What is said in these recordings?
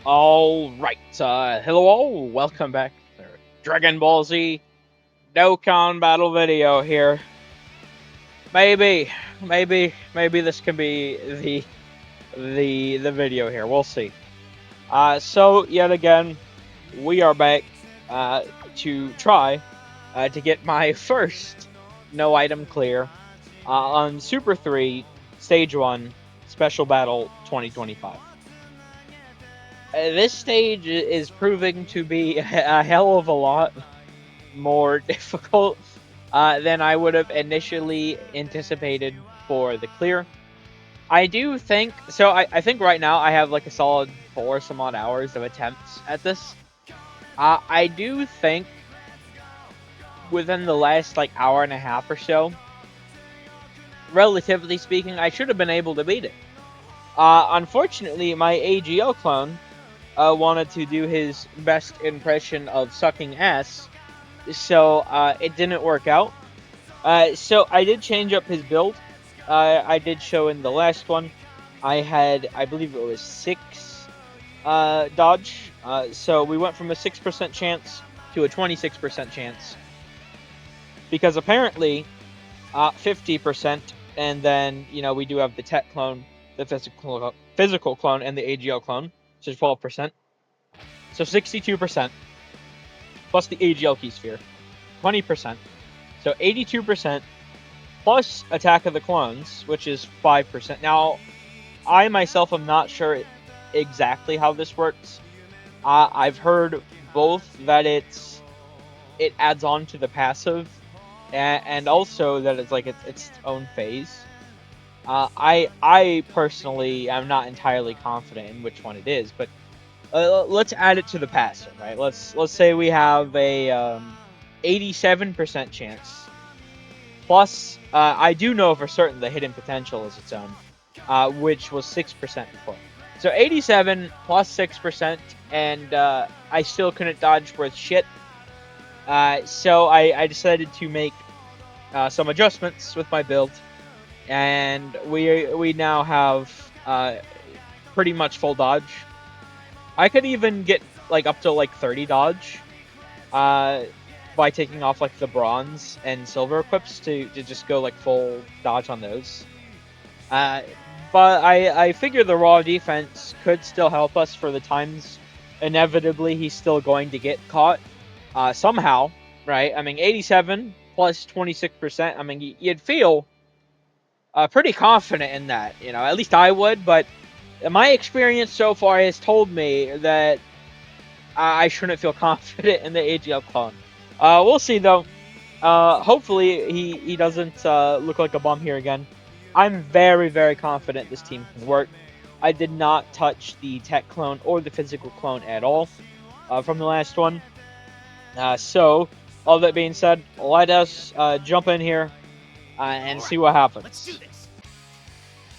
Alright, hello all, welcome back to Dragon Ball Z Dokkan battle video here. Maybe this can be the video here, we'll see. So yet again, we are back, to try, to get my first no item clear, on Super 3, Stage 1, Special Battle 2025. This stage is proving to be a hell of a lot more difficult than I would have initially anticipated for the clear. I do think so. I think right now I have like a solid 4 some odd hours of attempts at this. I do think within the last like hour and a half or so, relatively speaking, I should have been able to beat it. Unfortunately, my AGL clone wanted to do his best impression of sucking ass, so it didn't work out. So I did change up his build. I did show in the last one. I had, I believe it was 6 dodge. So we went from a 6% chance to a 26% chance. Because apparently, 50%, and then, you know, we do have the tech clone, the physical clone, and the AGL clone, which is 12%. So 62%, plus the AGL key sphere, 20%. So 82%, plus Attack of the Clones, which is 5%. Now, I myself am not sure exactly how this works. I've heard both that it adds on to the passive, and also that it's like its own phase. I personally am not entirely confident in which one it is, but let's add it to the passive, right? Let's say we have a 87% chance. Plus, I do know for certain the hidden potential is its own, which was 6% before. So 87 plus 6%, and I still couldn't dodge worth shit. So I decided to make some adjustments with my build, and we now have pretty much full dodge. I could even get like up to like 30 dodge by taking off like the bronze and silver equips to just go like full dodge on those. But I figure the raw defense could still help us for the times inevitably he's still going to get caught somehow, right? I mean, 87 plus 26%. I mean, you'd feel pretty confident in that, you know. At least I would, but my experience so far has told me that I shouldn't feel confident in the AGL clone. We'll see though. Hopefully he doesn't look like a bum here again. I'm very, very confident this team can work. I did not touch the tech clone or the physical clone at all from the last one. So, all that being said, let us jump in here and see what happens. Let's do this.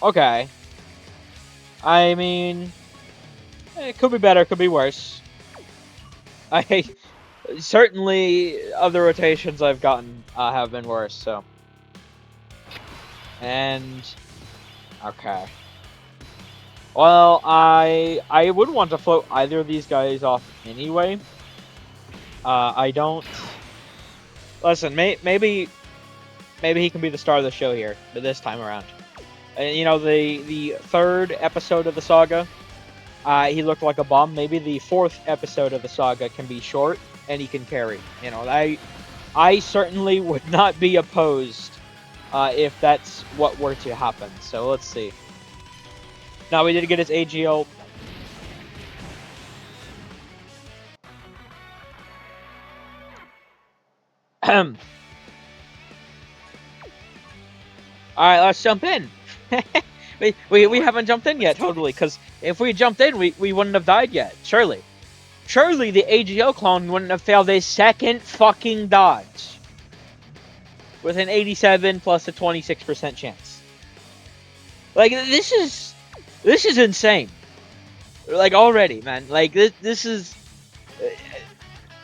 Okay. I mean, it could be better, could be worse. I certainly other rotations I've gotten have been worse. So, and okay. Well, I would want to float either of these guys off anyway. I don't. Listen, maybe he can be the star of the show here, but this time around. You know, the third episode of the saga, he looked like a bum. Maybe the fourth episode of the saga can be short and he can carry. You know, I certainly would not be opposed if that's what were to happen. So let's see. Now we did get his AGL. Alright, let's jump in. we haven't jumped in yet, totally, because if we jumped in, we wouldn't have died yet. Surely the AGL clone wouldn't have failed a second fucking dodge with an 87 plus a 26% chance. Like, this is insane. Like, already, man. Like, this is...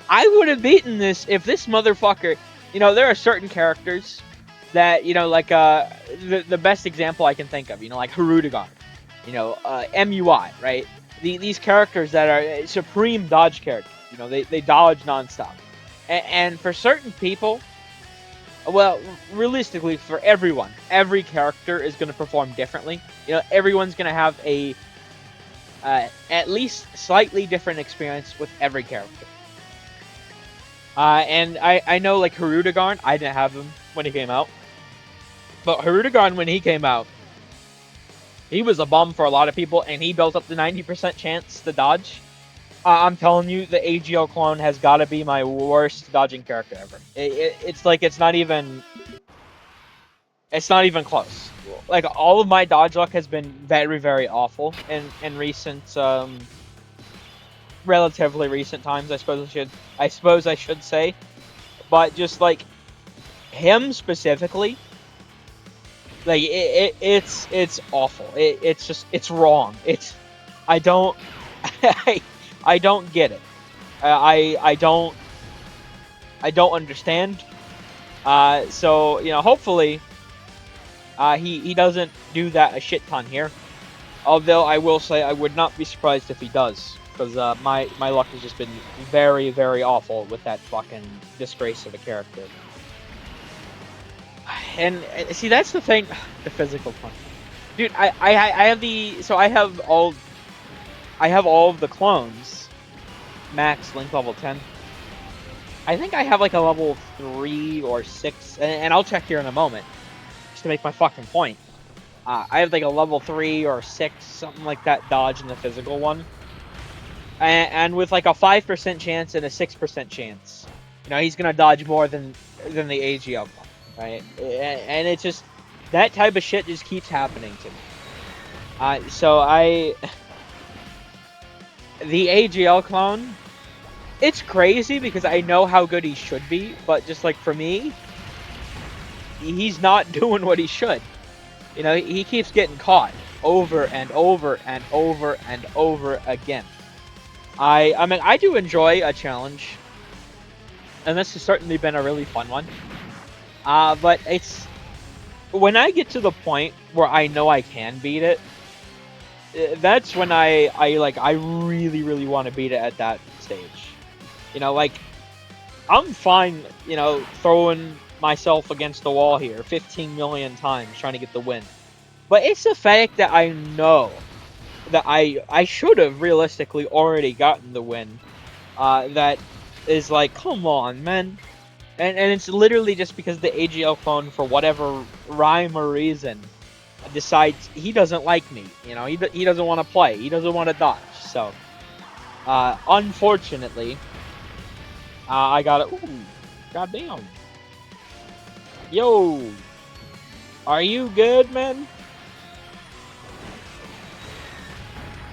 I would have beaten this if this motherfucker... You know, there are certain characters that, you know, like, the best example I can think of, you know, like Harudegar. You know, MUI, right? these characters that are supreme dodge characters. You know, they dodge nonstop, and for certain people, well, realistically, for everyone, every character is going to perform differently. You know, everyone's going to have a at least slightly different experience with every character. And I know, like, Hirudegarn, I didn't have him when he came out. But Hirudegarn, when he came out, he was a bum for a lot of people, and he built up the 90% chance to dodge. I'm telling you, the AGL clone has got to be my worst dodging character ever. It's like, it's not even close. Like, all of my dodge luck has been very, very awful in recent, relatively recent times, I suppose I should say. But just, like, him specifically, like, it's awful. It's just, it's wrong. I don't I don't get it. I don't understand. So, you know, hopefully he doesn't do that a shit ton here. Although I will say I would not be surprised if he does, because my luck has just been very, very awful with that fucking disgrace of a character. And see, that's the thing, the physical punch, dude. I have all of the clones max link level 10. I think I have like a level 3 or 6, and I'll check here in a moment just to make my fucking point. I have like a level 3 or 6, something like that, dodge in the physical one, and with like a 5% chance and a 6% chance, you know, he's gonna dodge more than the AGL one, right? And it's just, that type of shit just keeps happening to me. The AGL clone, it's crazy because I know how good he should be, but just like for me, he's not doing what he should. You know, he keeps getting caught over and over and over and over again. I mean, I do enjoy a challenge, and this has certainly been a really fun one. But it's, when I get to the point where I know I can beat it, that's when I really, really want to beat it at that stage. You know, like, I'm fine, you know, throwing myself against the wall here 15 million times trying to get the win. But it's the fact that I know that I should have realistically already gotten the win. That is like, come on, man. And it's literally just because the AGL clone, for whatever rhyme or reason, decides he doesn't like me. You know, he doesn't want to play. He doesn't want to dodge. So, unfortunately, I got it. Ooh, goddamn. Yo, are you good, man?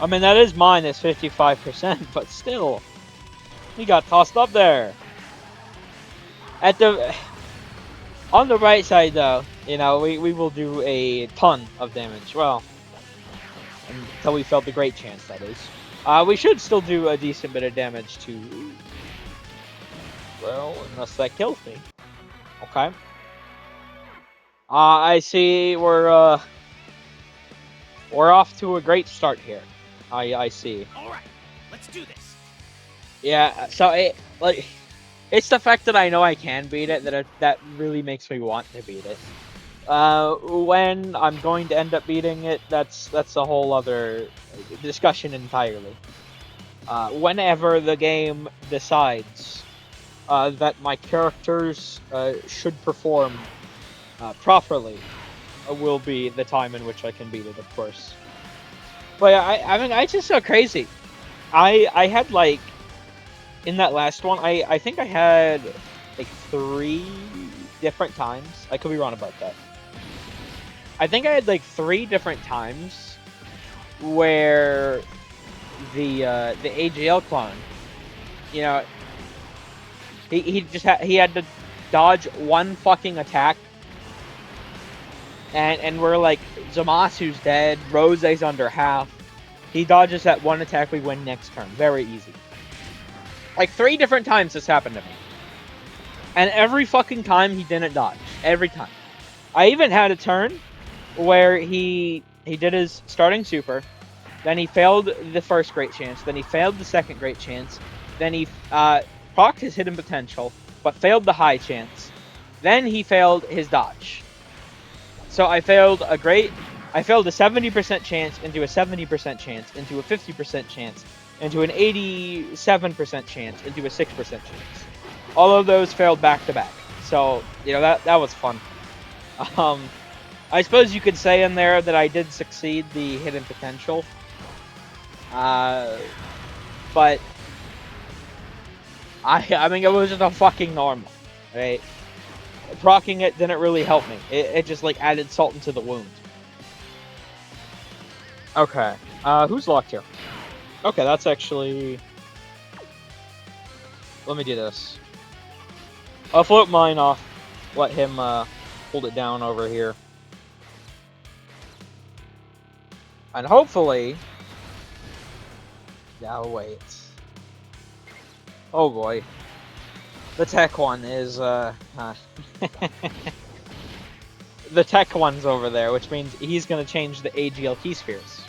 I mean, that is minus 55%, but still, he got tossed up there. On the right side, though, you know, we will do a ton of damage. Well, until we felt the great chance, that is. We should still do a decent bit of damage to, well, unless that kills me. Okay. I see we're off to a great start here. I see. All right, let's do this. Yeah, so it's the fact that I know I can beat it that really makes me want to beat it. When I'm going to end up beating it, that's a whole other discussion entirely. Whenever the game decides that my characters should perform properly, will be the time in which I can beat it, of course. But I mean, it's just so crazy. I had, like, in that last one, I think I had like 3 different times. I could be wrong about that. I think I had like 3 different times where the AGL clone, you know, he had to dodge one fucking attack, and we're like, Zamasu's dead, Rose's under half. He dodges that one attack, we win next turn. Very easy. Like 3 different times this happened to me. And every fucking time he didn't dodge. Every time. I even had a turn where he did his starting super, Then he failed the first great chance. Then he failed the second great chance. Then he procced his hidden potential, but failed the high chance. Then he failed his dodge. So I failed a 70% chance into a 70% chance into a 50% chance into an 87% chance into a 6% chance. All of those failed back to back. So, that was fun. I suppose you could say in there that I did succeed the hidden potential. But I mean, it was just a fucking normal, right? Procking it didn't really help me. It just like added salt into the wound. Okay. Who's locked here? Okay, that's actually... Let me do this. I'll float mine off. Let him hold it down over here. And hopefully... Yeah, wait. Oh boy. The tech one is, The tech one's over there, which means he's gonna change the AGL key spheres.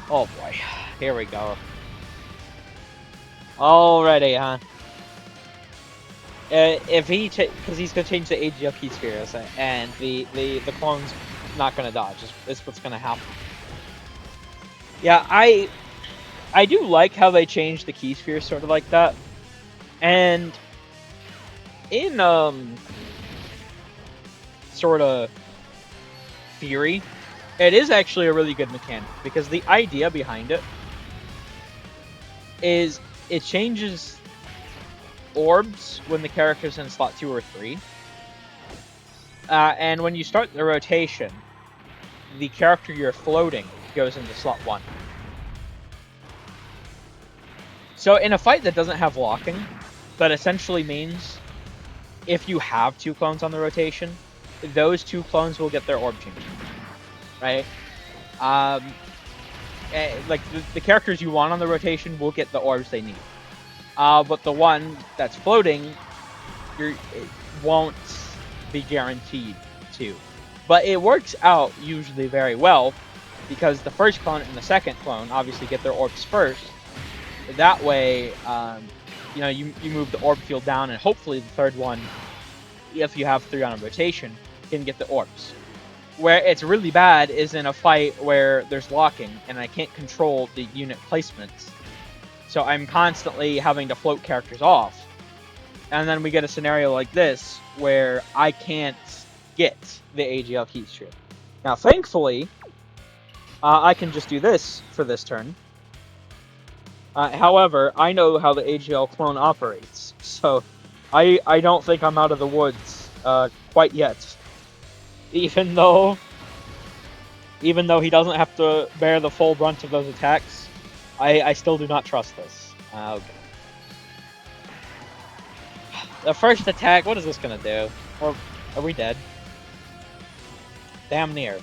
Oh boy. Here we go. Already, huh? If he, because he's gonna change the AGL key spheres, and the clone's not gonna dodge. Is what's gonna happen. Yeah, I do like how they changed the key spheres sort of like that, and in sort of theory, it is actually a really good mechanic because the idea behind it is it changes orbs when the character's in slot 2 or 3. And when you start the rotation, the character you're floating goes into slot 1. So in a fight that doesn't have locking, that essentially means if you have 2 clones on the rotation, those 2 clones will get their orb changed. Right? Like the characters you want on the rotation will get the orbs they need. But the one that's floating, it won't be guaranteed to. But it works out usually very well because the first clone and the second clone obviously get their orbs first. That way, you move the orb field down, and hopefully the third one, if you have 3 on a rotation, can get the orbs. Where it's really bad is in a fight where there's locking and I can't control the unit placements. So I'm constantly having to float characters off. And then we get a scenario like this where I can't get the AGL key sphere. Now, thankfully, I can just do this for this turn. However, I know how the AGL clone operates, so I don't think I'm out of the woods quite yet. Even though he doesn't have to bear the full brunt of those attacks, I still do not trust this. Okay. The first attack, what is this gonna do? Or are we dead? Damn near.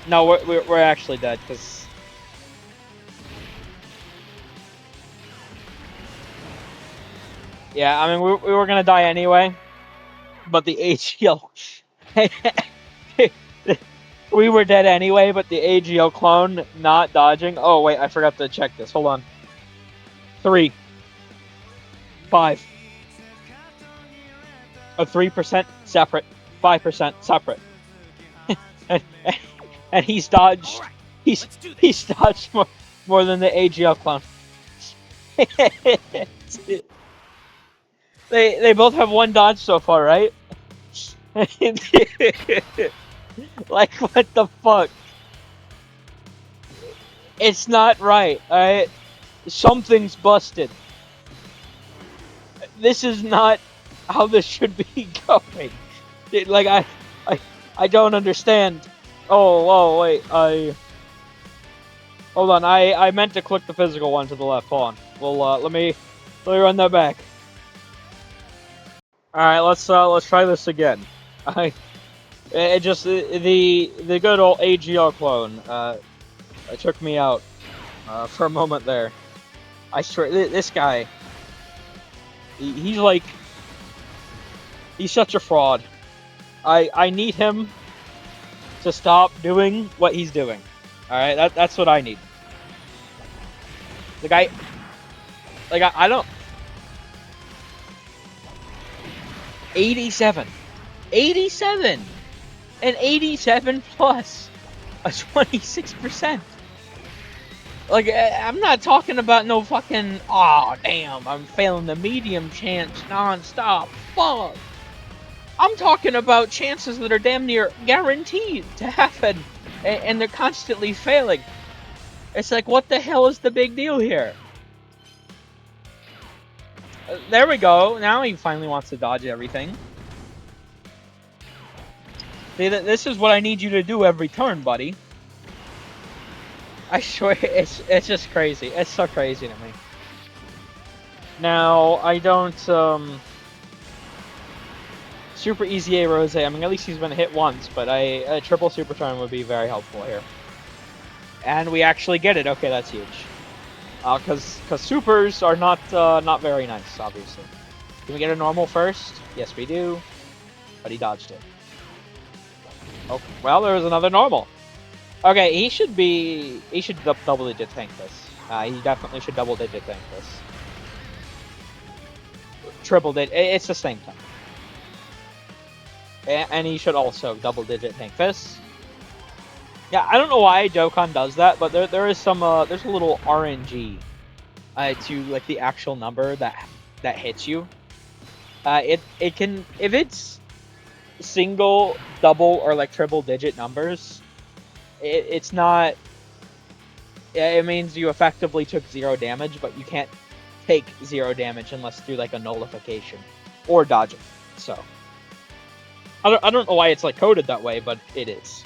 No, we're actually dead because. Yeah, I mean we were gonna die anyway, but the AGL. We were dead anyway, but the AGL clone not dodging. Oh wait, I forgot to check this. Hold on. 3, 5. A 3% separate, 5% separate. and he's dodged. He's dodged more than the AGL clone. They both have 1 dodge so far, right? Like, what the fuck? It's not right, alright? Something's busted. This is not how this should be going. Like, I don't understand. Oh, wait, Hold on, I meant to click the physical one to the left. Hold on. Well, let me run that back. Alright, let's try this again. The good old AGL clone, it took me out, for a moment there. I swear, this guy, he's such a fraud. I need him to stop doing what he's doing. Alright, that's what I need. Like, I don't... 87. 87! And 87 plus a 26%. Like, I'm not talking about no fucking, oh, damn, I'm failing the medium chance non-stop. Fuck. I'm talking about chances that are damn near guaranteed to happen, and they're constantly failing. It's like, what the hell is the big deal here? There we go. Now he finally wants to dodge everything. See, this is what I need you to do every turn, buddy. I swear, it's just crazy. It's so crazy to me. Now, I don't, Super Easy A Rose, I mean, at least he's been hit once, but a triple super turn would be very helpful here. And we actually get it. Okay, that's huge. Because supers are not very nice, obviously. Can we get a normal first? Yes, we do. But he dodged it. Oh, well, there was another normal. Okay, he should double-digit tank this. He definitely should double-digit tank this. Triple-digit, it's the same thing. And he should also double-digit tank this. Yeah, I don't know why Dokkan does that, but there is some there's a little RNG to like the actual number that hits you. It can, if it's single, double, or like triple-digit numbers, it's not. It means you effectively took 0 damage, but you can't take 0 damage unless through like a nullification or dodging. So I don't know why it's like coded that way, but it is.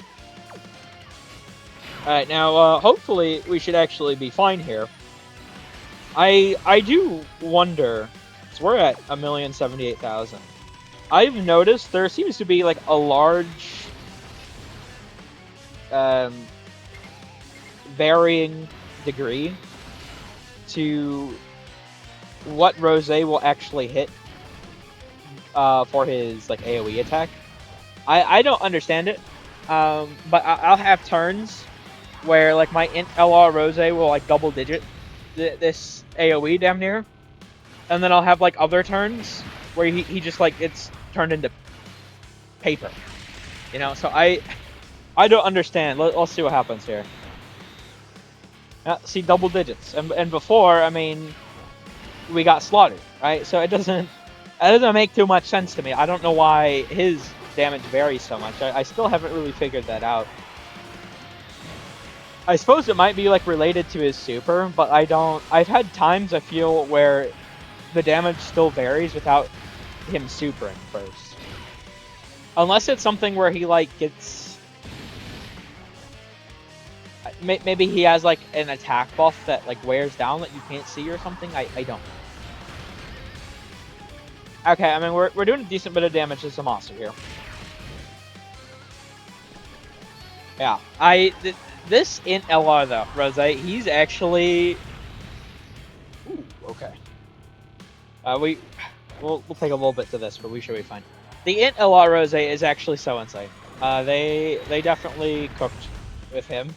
Alright, now hopefully we should actually be fine here. I do wonder, so we're at 1,078,000. I've noticed there seems to be like a large varying degree to what Rose will actually hit for his like AoE attack. I don't understand it, but I'll have turns where like my int LR Rose will like double digit this AoE damn near, and then I'll have like other turns where he just like it's turned into paper, you know. So I don't understand. Let's see what happens here. See, double digits, and before, I mean, we got slaughtered, right? So it doesn't make too much sense to me. I don't know why his damage varies so much. I still haven't really figured that out. I suppose it might be like related to his super, but I don't. I've had times I feel where the damage still varies without him supering first, unless it's something where he like gets. Maybe he has like an attack buff that like wears down that you can't see or something. I don't know. Okay, I mean we're doing a decent bit of damage to Zamasu here. Yeah, this int LR though, Rose, he's actually. Ooh, okay. We'll take a little bit to this, but we should be fine. The int LR Rose is actually so insane. They definitely cooked with him.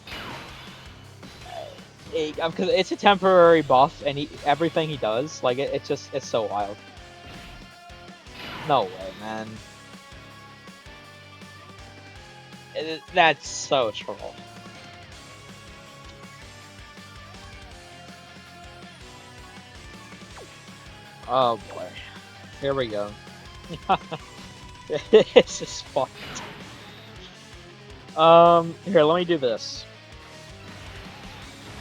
Because it's a temporary buff, and everything he does, like it's so wild. No way, man. That's so troll. Oh boy, here we go. This is fucked. Here, let me do this.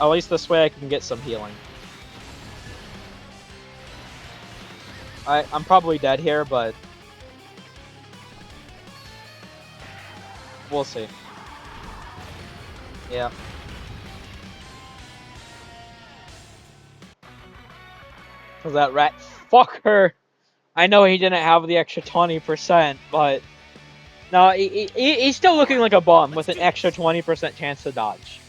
At least this way I can get some healing. I'm probably dead here, but we'll see. Yeah. Cause that rat fucker. I know he didn't have the extra 20%, but no, he's still looking like a bum with an extra 20% chance to dodge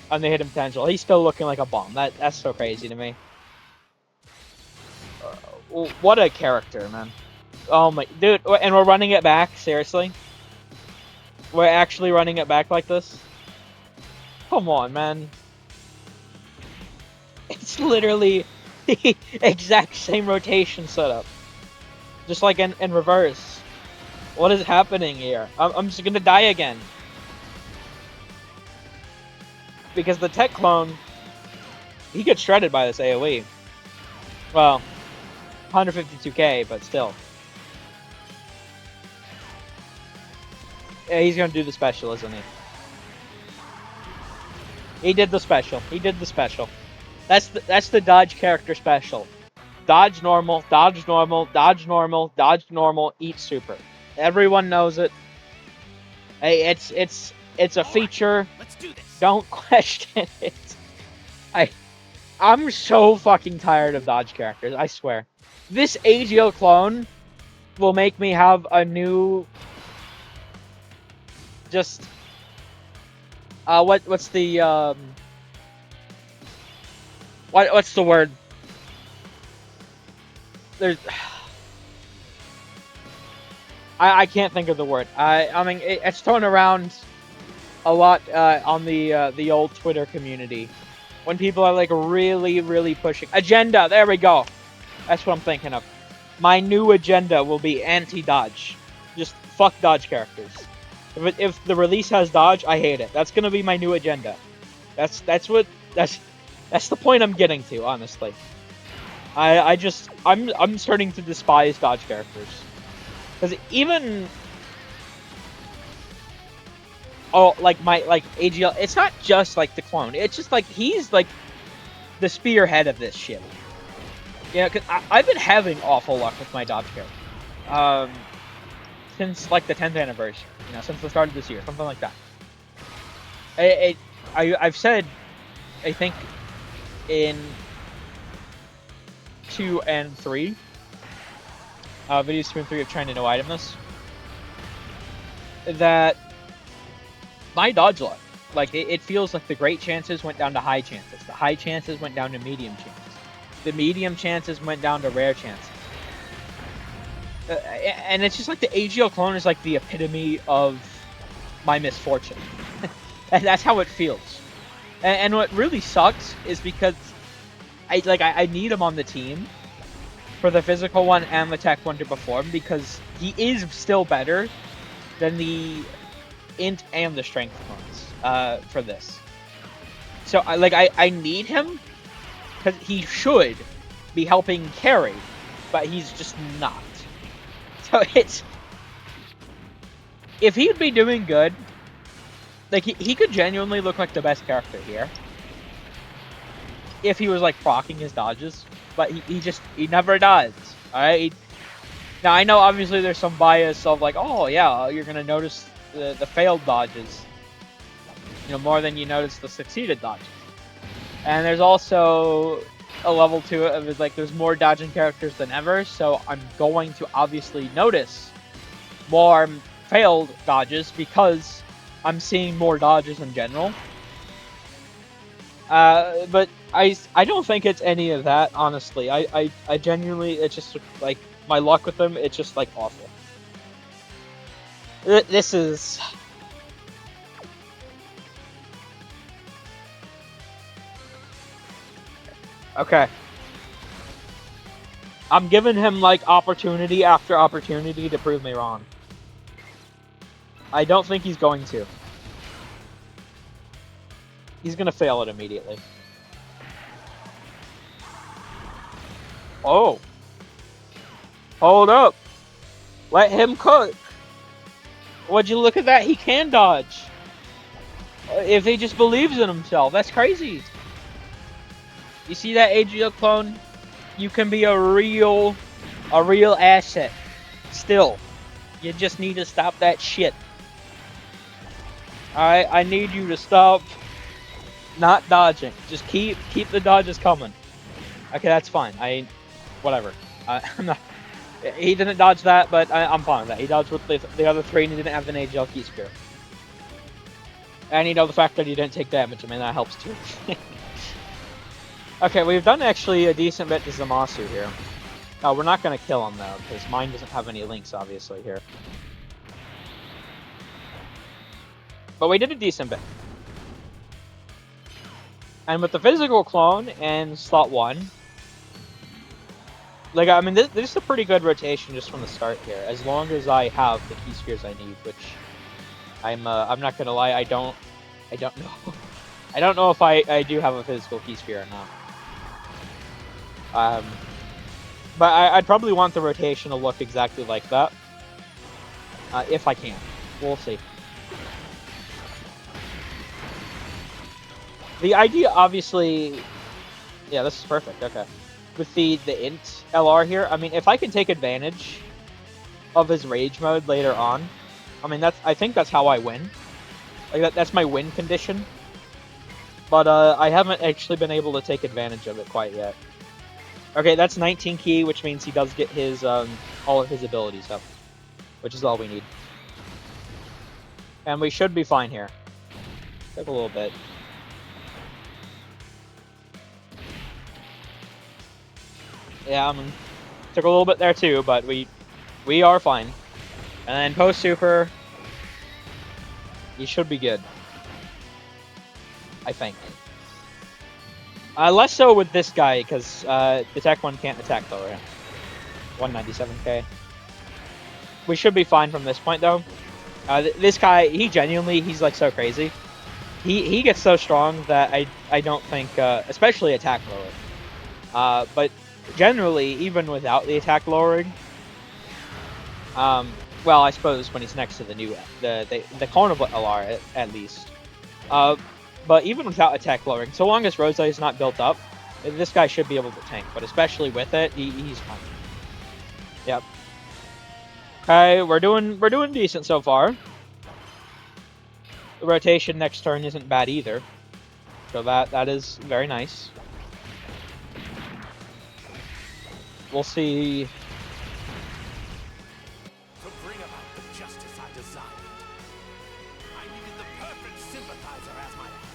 on the hidden potential. He's still looking like a bum. That's so crazy to me. What a character, man. Oh my, dude, and we're running it back, seriously? We're actually running it back like this? Come on, man. It's literally the exact same rotation setup. Just like in reverse. What is happening here? I'm just gonna die again. Because the tech clone, he gets shredded by this AoE. Well, 152k, but still. Yeah, he's gonna do the special, isn't he? He did the special. He did the special. That's the dodge character special. Dodge normal, dodge normal, dodge normal, dodge normal, eat super. Everyone knows it. Hey, it's a feature. Let's do this. Don't question it. I'm so fucking tired of dodge characters, I swear. This AGL clone will make me have a new just what's the what's the word? There's I can't think of the word. I mean it's thrown around a lot on the old Twitter community when people are like really pushing agenda. There we go. That's what I'm thinking of. My new agenda will be anti-dodge. Just fuck dodge characters. If the release has dodge, I hate it. That's gonna be my new agenda. That's the point I'm getting to, honestly. I'm starting to despise dodge characters. Because even like AGL, it's not just like the clone. It's just like he's like the spearhead of this shit. Yeah, cause I've been having awful luck with my dodge character. Since like the 10th anniversary, you know, since the start of this year, something like that. I've said, I think, in 2 and 3, videos 2 and 3 of trying to no item this, that my dodge luck, like it feels like the great chances went down to high chances, the high chances went down to medium chances, the medium chances went down to rare chances. And it's just like the AGL clone is like the epitome of my misfortune. And that's how it feels. And what really sucks is because I need him on the team for the physical one and the tech one to perform, because he is still better than the int and the strength ones for this. So I need him because he should be helping carry, but he's just not. So it's, if he'd be doing good, like he could genuinely look like the best character here if he was like proccing his dodges, but he never does. All right. Now I know obviously there's some bias of like, oh yeah, you're gonna notice the failed dodges, you know, more than you notice the succeeded dodges. And there's also a level to it of like there's more dodging characters than ever, so I'm going to obviously notice more failed dodges because I'm seeing more dodges in general. But I don't think it's any of that, honestly. I genuinely, it's just like my luck with them, it's just like awful. This is... Okay. I'm giving him like opportunity after opportunity to prove me wrong. I don't think he's going to. He's gonna fail it immediately. Oh. Hold up. Let him cook. Would you look at that? He can dodge. If he just believes in himself. That's crazy. You see that AGL clone? You can be a real asset. Still. You just need to stop that shit. Alright, I need you to stop not dodging. Just keep the dodges coming. Okay, that's fine. Whatever. I'm not... He didn't dodge that, but I'm fine with that. He dodged with the other three and he didn't have an AGL key spear. And you know, the fact that he didn't take damage, I mean, that helps too. Okay, we've done actually a decent bit to Zamasu here. Oh, we're not going to kill him, though, because mine doesn't have any links, obviously, here. But we did a decent bit. And with the physical clone and slot 1, like, I mean, this is a pretty good rotation just from the start here, as long as I have the key spheres I need, which I'm not gonna lie, I don't know. I don't know if I do have a physical key sphere or not. But I'd probably want the rotation to look exactly like that. If I can. We'll see. The idea, obviously... Yeah, this is perfect, okay. With the int LR here, I mean, if I can take advantage of his rage mode later on, I mean, I think that's how I win. Like, that's my win condition. But I haven't actually been able to take advantage of it quite yet. Okay, that's 19 key, which means he does get his all of his abilities up, which is all we need. And we should be fine here. Took a little bit. Yeah, I mean, took a little bit there too, but we are fine. And then post super, he should be good. I think. Less so with this guy, because the tech 1 can't attack lower. 197k. We should be fine from this point, though. This guy, he's like so crazy. He gets so strong that I don't think, especially attack lower. But generally, even without the attack lowering, well, I suppose when he's next to the Carnival LR at least. But even without attack lowering, so long as Rose is not built up, this guy should be able to tank. But especially with it, he's fine. Yep. Okay, we're doing decent so far. The rotation next turn isn't bad either, so that is very nice. We'll see. To bring about the justice I desired, I needed the perfect sympathizer as my ally.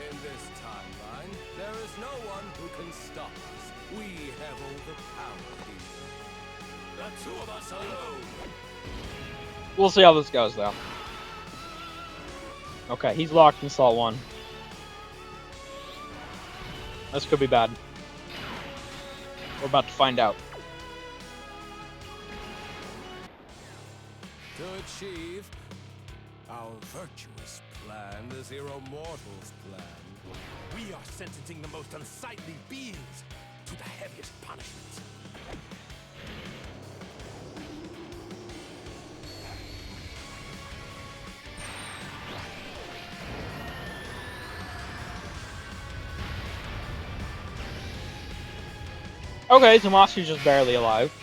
In this timeline, there is no one who can stop us. We have overpowered you. The two of us alone. We'll see how this goes, though. Okay, he's locked in slot 1. This could be bad. We're about to find out. To achieve our virtuous plan, the Zero Mortals plan. We are sentencing the most unsightly beings to the heaviest punishments. Okay, Zamasu's just barely alive.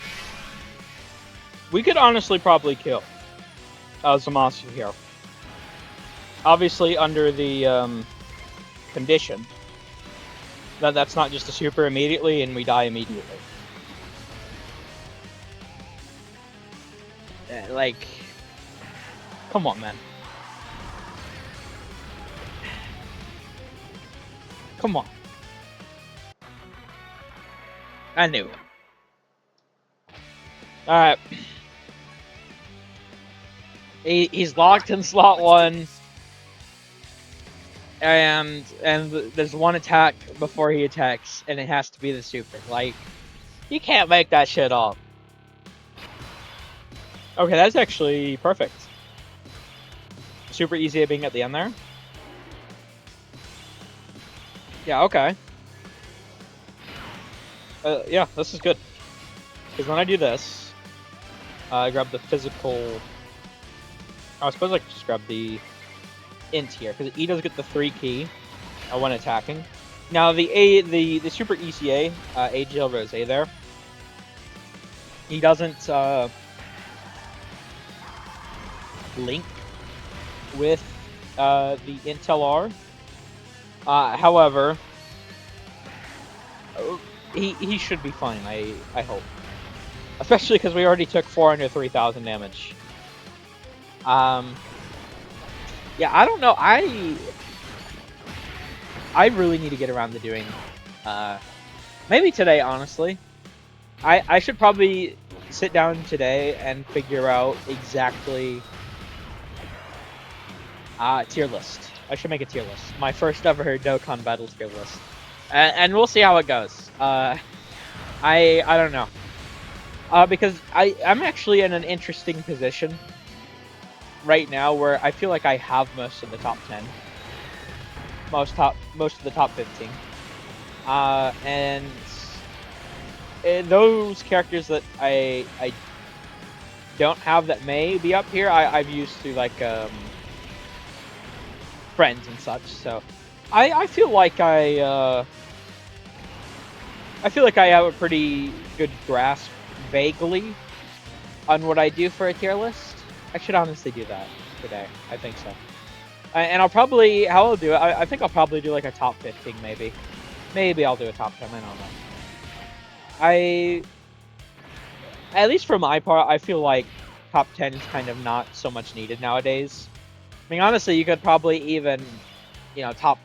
We could honestly probably kill Zamasu here. Obviously under the condition that that's not just a super immediately and we die immediately. Like, come on, man. Come on. I knew it. Alright. He's locked in slot 1. And there's one attack before he attacks, and it has to be the super. Like, you can't make that shit up. Okay, that's actually perfect. Super easy being at the end there. Yeah, okay. Yeah, this is good. Because when I do this, I grab the physical... I suppose I could just grab the int here, because he does get the 3 key when attacking. Now, the super ECA, AGL Rose there, he doesn't link with the int LR. However... He should be fine, I hope. Especially because we already took 403,000 damage. Yeah, I don't know. I really need to get around to doing... maybe today, honestly. I should probably sit down today and figure out exactly Tier list. I should make a tier list. My first ever Dokkan battle tier list. And we'll see how it goes. I don't know. Because I'm actually in an interesting position right now where I feel like I have most of the top 10. Most of the top 15. And those characters that I don't have that may be up here, I've used to like friends and such. So I feel like I feel like I have a pretty good grasp, vaguely, on what I do for a tier list. I should honestly do that today. I think so. And I'll probably, how I'll do it, I think I'll probably do like a top 15 maybe. Maybe I'll do a top 10, I don't know. At least for my part, I feel like top 10 is kind of not so much needed nowadays. I mean, honestly, you could probably even, top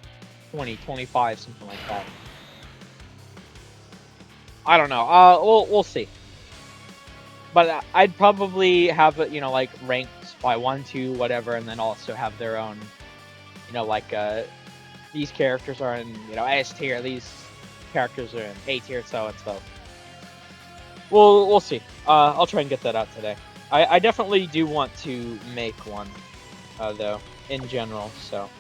20, 25, something like that. I don't know. We'll see. But I'd probably have it, like ranked by 1, 2, whatever, and then also have their own, like these characters are in, S tier, these characters are in A tier, so and so. We'll see. I'll try and get that out today. I definitely do want to make one, though, in general. So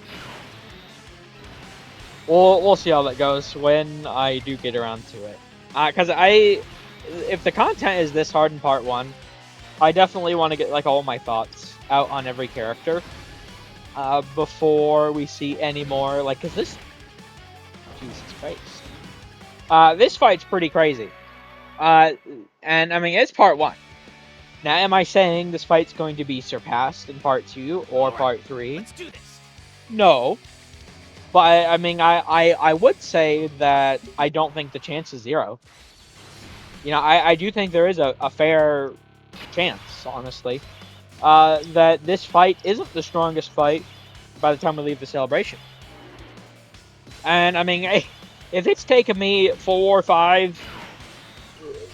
we'll see how that goes when I do get around to it. Because if the content is this hard in part 1, I definitely want to get like all my thoughts out on every character before we see any more. Like, cause this, Jesus Christ, this fight's pretty crazy. And I mean, it's part 1. Now, am I saying this fight's going to be surpassed in part 2 or part 3? Let's do this. No. But I mean, I would say that I don't think the chance is 0. I do think there is a fair chance, honestly, that this fight isn't the strongest fight by the time we leave the celebration. And I mean, if it's taken me 4 or 5,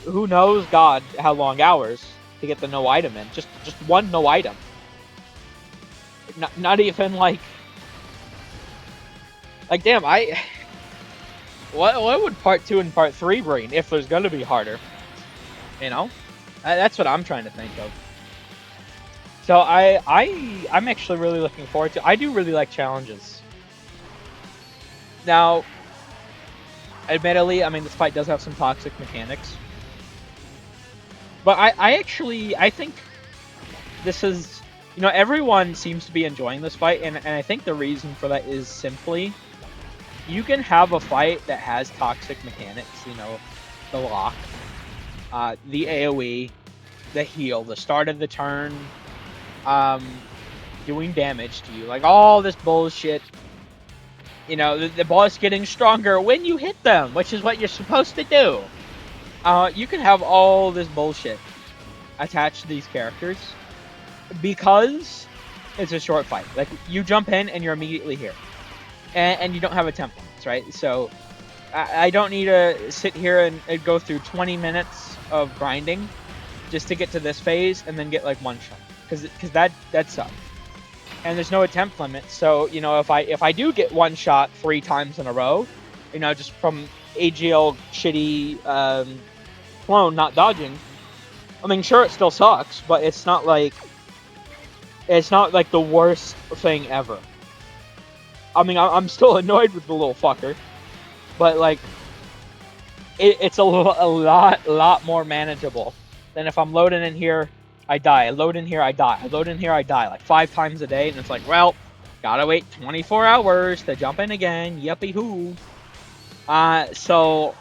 who knows, God, how long hours to get the no item in. Just one no item. Not even like damn, what would part 2 and part 3 bring if there's gonna be harder? That's what I'm trying to think of. So I'm actually really looking forward to. I do really like challenges. Now, admittedly, I mean, this fight does have some toxic mechanics. But I think this is, everyone seems to be enjoying this fight, and I think the reason for that is simply, you can have a fight that has toxic mechanics, the lock, the AoE, the heal, the start of the turn, doing damage to you, like all this bullshit. The boss getting stronger when you hit them, which is what you're supposed to do. You can have all this bullshit attached to these characters because it's a short fight. Like, you jump in and you're immediately here. And you don't have a temp limits, right? So I don't need to sit here and go through 20 minutes of grinding just to get to this phase and then get like one shot. Because that sucks. And there's no attempt limit, so if I do get one shot 3 times in a row, just from AGL shitty clone not dodging, I mean, sure, it still sucks, but it's not like the worst thing ever. I mean, I'm still annoyed with the little fucker, but like it's a lot more manageable than if I'm loading in here, I die. I load in here, I die. I load in here, I die. Like 5 times a day, and it's like, well, gotta wait 24 hours to jump in again. Yuppie hoo. So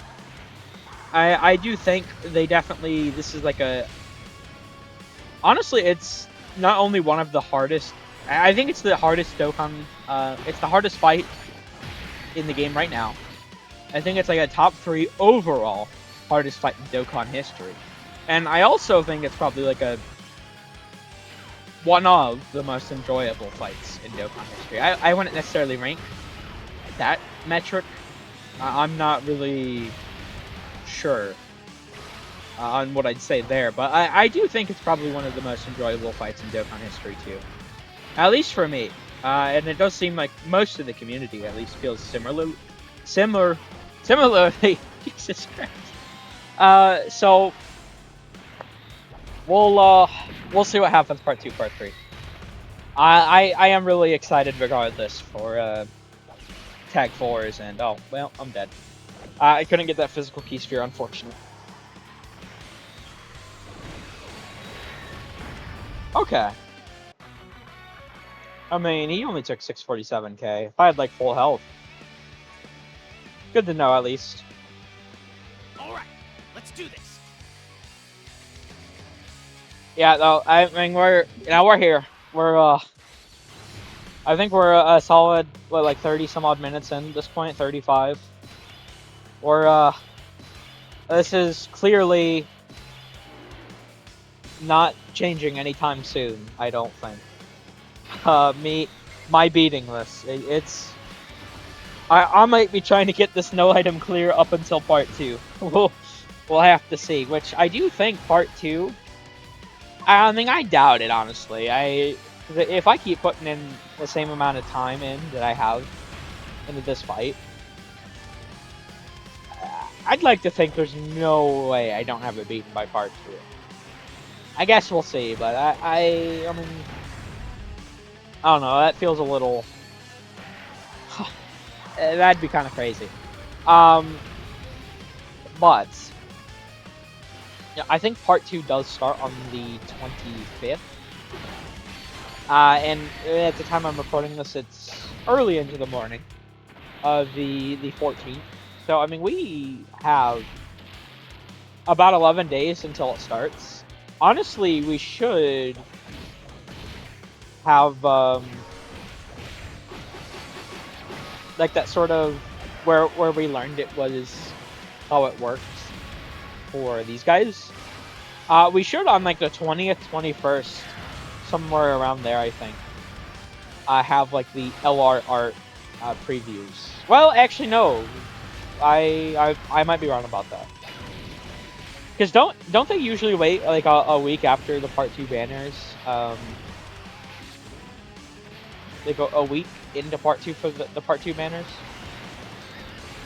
I do think they definitely, this is like honestly, it's not only one of the hardest, I think it's the hardest Dokkan, it's the hardest fight in the game right now. I think it's like a top 3 overall hardest fight in Dokkan history. And I also think it's probably like one of the most enjoyable fights in Dokkan history. I wouldn't necessarily rank that metric. I'm not really sure on what I'd say there, but I do think it's probably one of the most enjoyable fights in Dokkan history too. At least for me. And it does seem like most of the community at least feels similarly. Jesus Christ. So we'll see what happens part 2, part 3. I am really excited regardless for Tag 4s, and oh well, I'm dead. I couldn't get that physical key sphere, unfortunately. Okay. I mean, he only took 647k. If I had like full health, good to know at least. All right, let's do this. Yeah, though I mean we're here. We're I think we're a solid like 30 some odd minutes in at this point, 35. We're this is clearly not changing anytime soon. I don't think. My beating this. I might be trying to get this no item clear up until part 2. We'll have to see. Which I do think part 2. I mean, I doubt it honestly. If I keep putting in the same amount of time in that I have into this fight, I'd like to think there's no way I don't have it beaten by part 2. I guess we'll see, but I mean, I don't know. That feels a little. That'd be kind of crazy. But yeah, I think part 2 does start on the 25th. And at the time I'm recording this, it's early into the morning of the 14th. So I mean, we have about 11 days until it starts. Honestly, we should have like that sort of where we learned it was how it works for these guys. We should on like the 20th, 21st, somewhere around there, I think. Have like the LR art previews. Well, actually, no. I might be wrong about that. Because don't they usually wait like a week after the part 2 banners? They go a week into part 2 for the part 2 banners.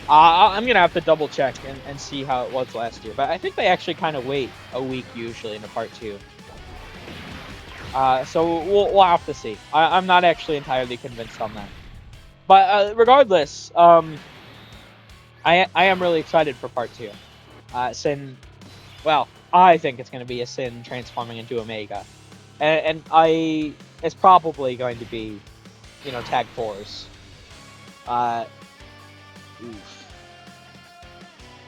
I'm gonna have to double check and see how it was last year, but I think they actually kind of wait a week usually into part 2. So we'll have to see. I'm not actually entirely convinced on that. But regardless, I am really excited for part 2. Sin, well, I think it's going to be a Sin transforming into Omega, and it's probably going to be, Tag 4s.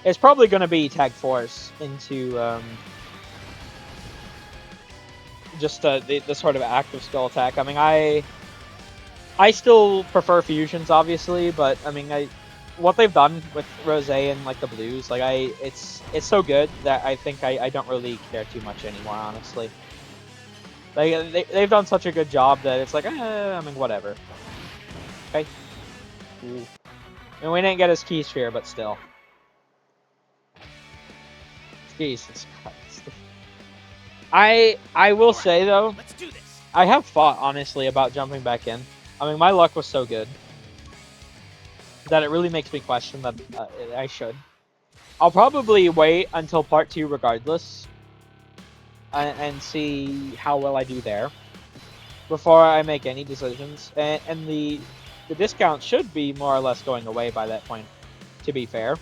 It's probably going to be Tag 4s into just the sort of active skill attack. I mean, I still prefer fusions, obviously, but I mean, what they've done with Rose and like the blues, like it's so good that I think I don't really care too much anymore, honestly. Like they've done such a good job that it's like, I mean, whatever. Okay. Ooh. I mean, we didn't get his key sphere, but still. Jesus Christ. I will say though, Let's do this. I have thought honestly about jumping back in. I mean, my luck was so good that it really makes me question that I should. I'll probably wait until part 2 regardless, and see how well I do there before I make any decisions. And the discount should be more or less going away by that point, to be fair.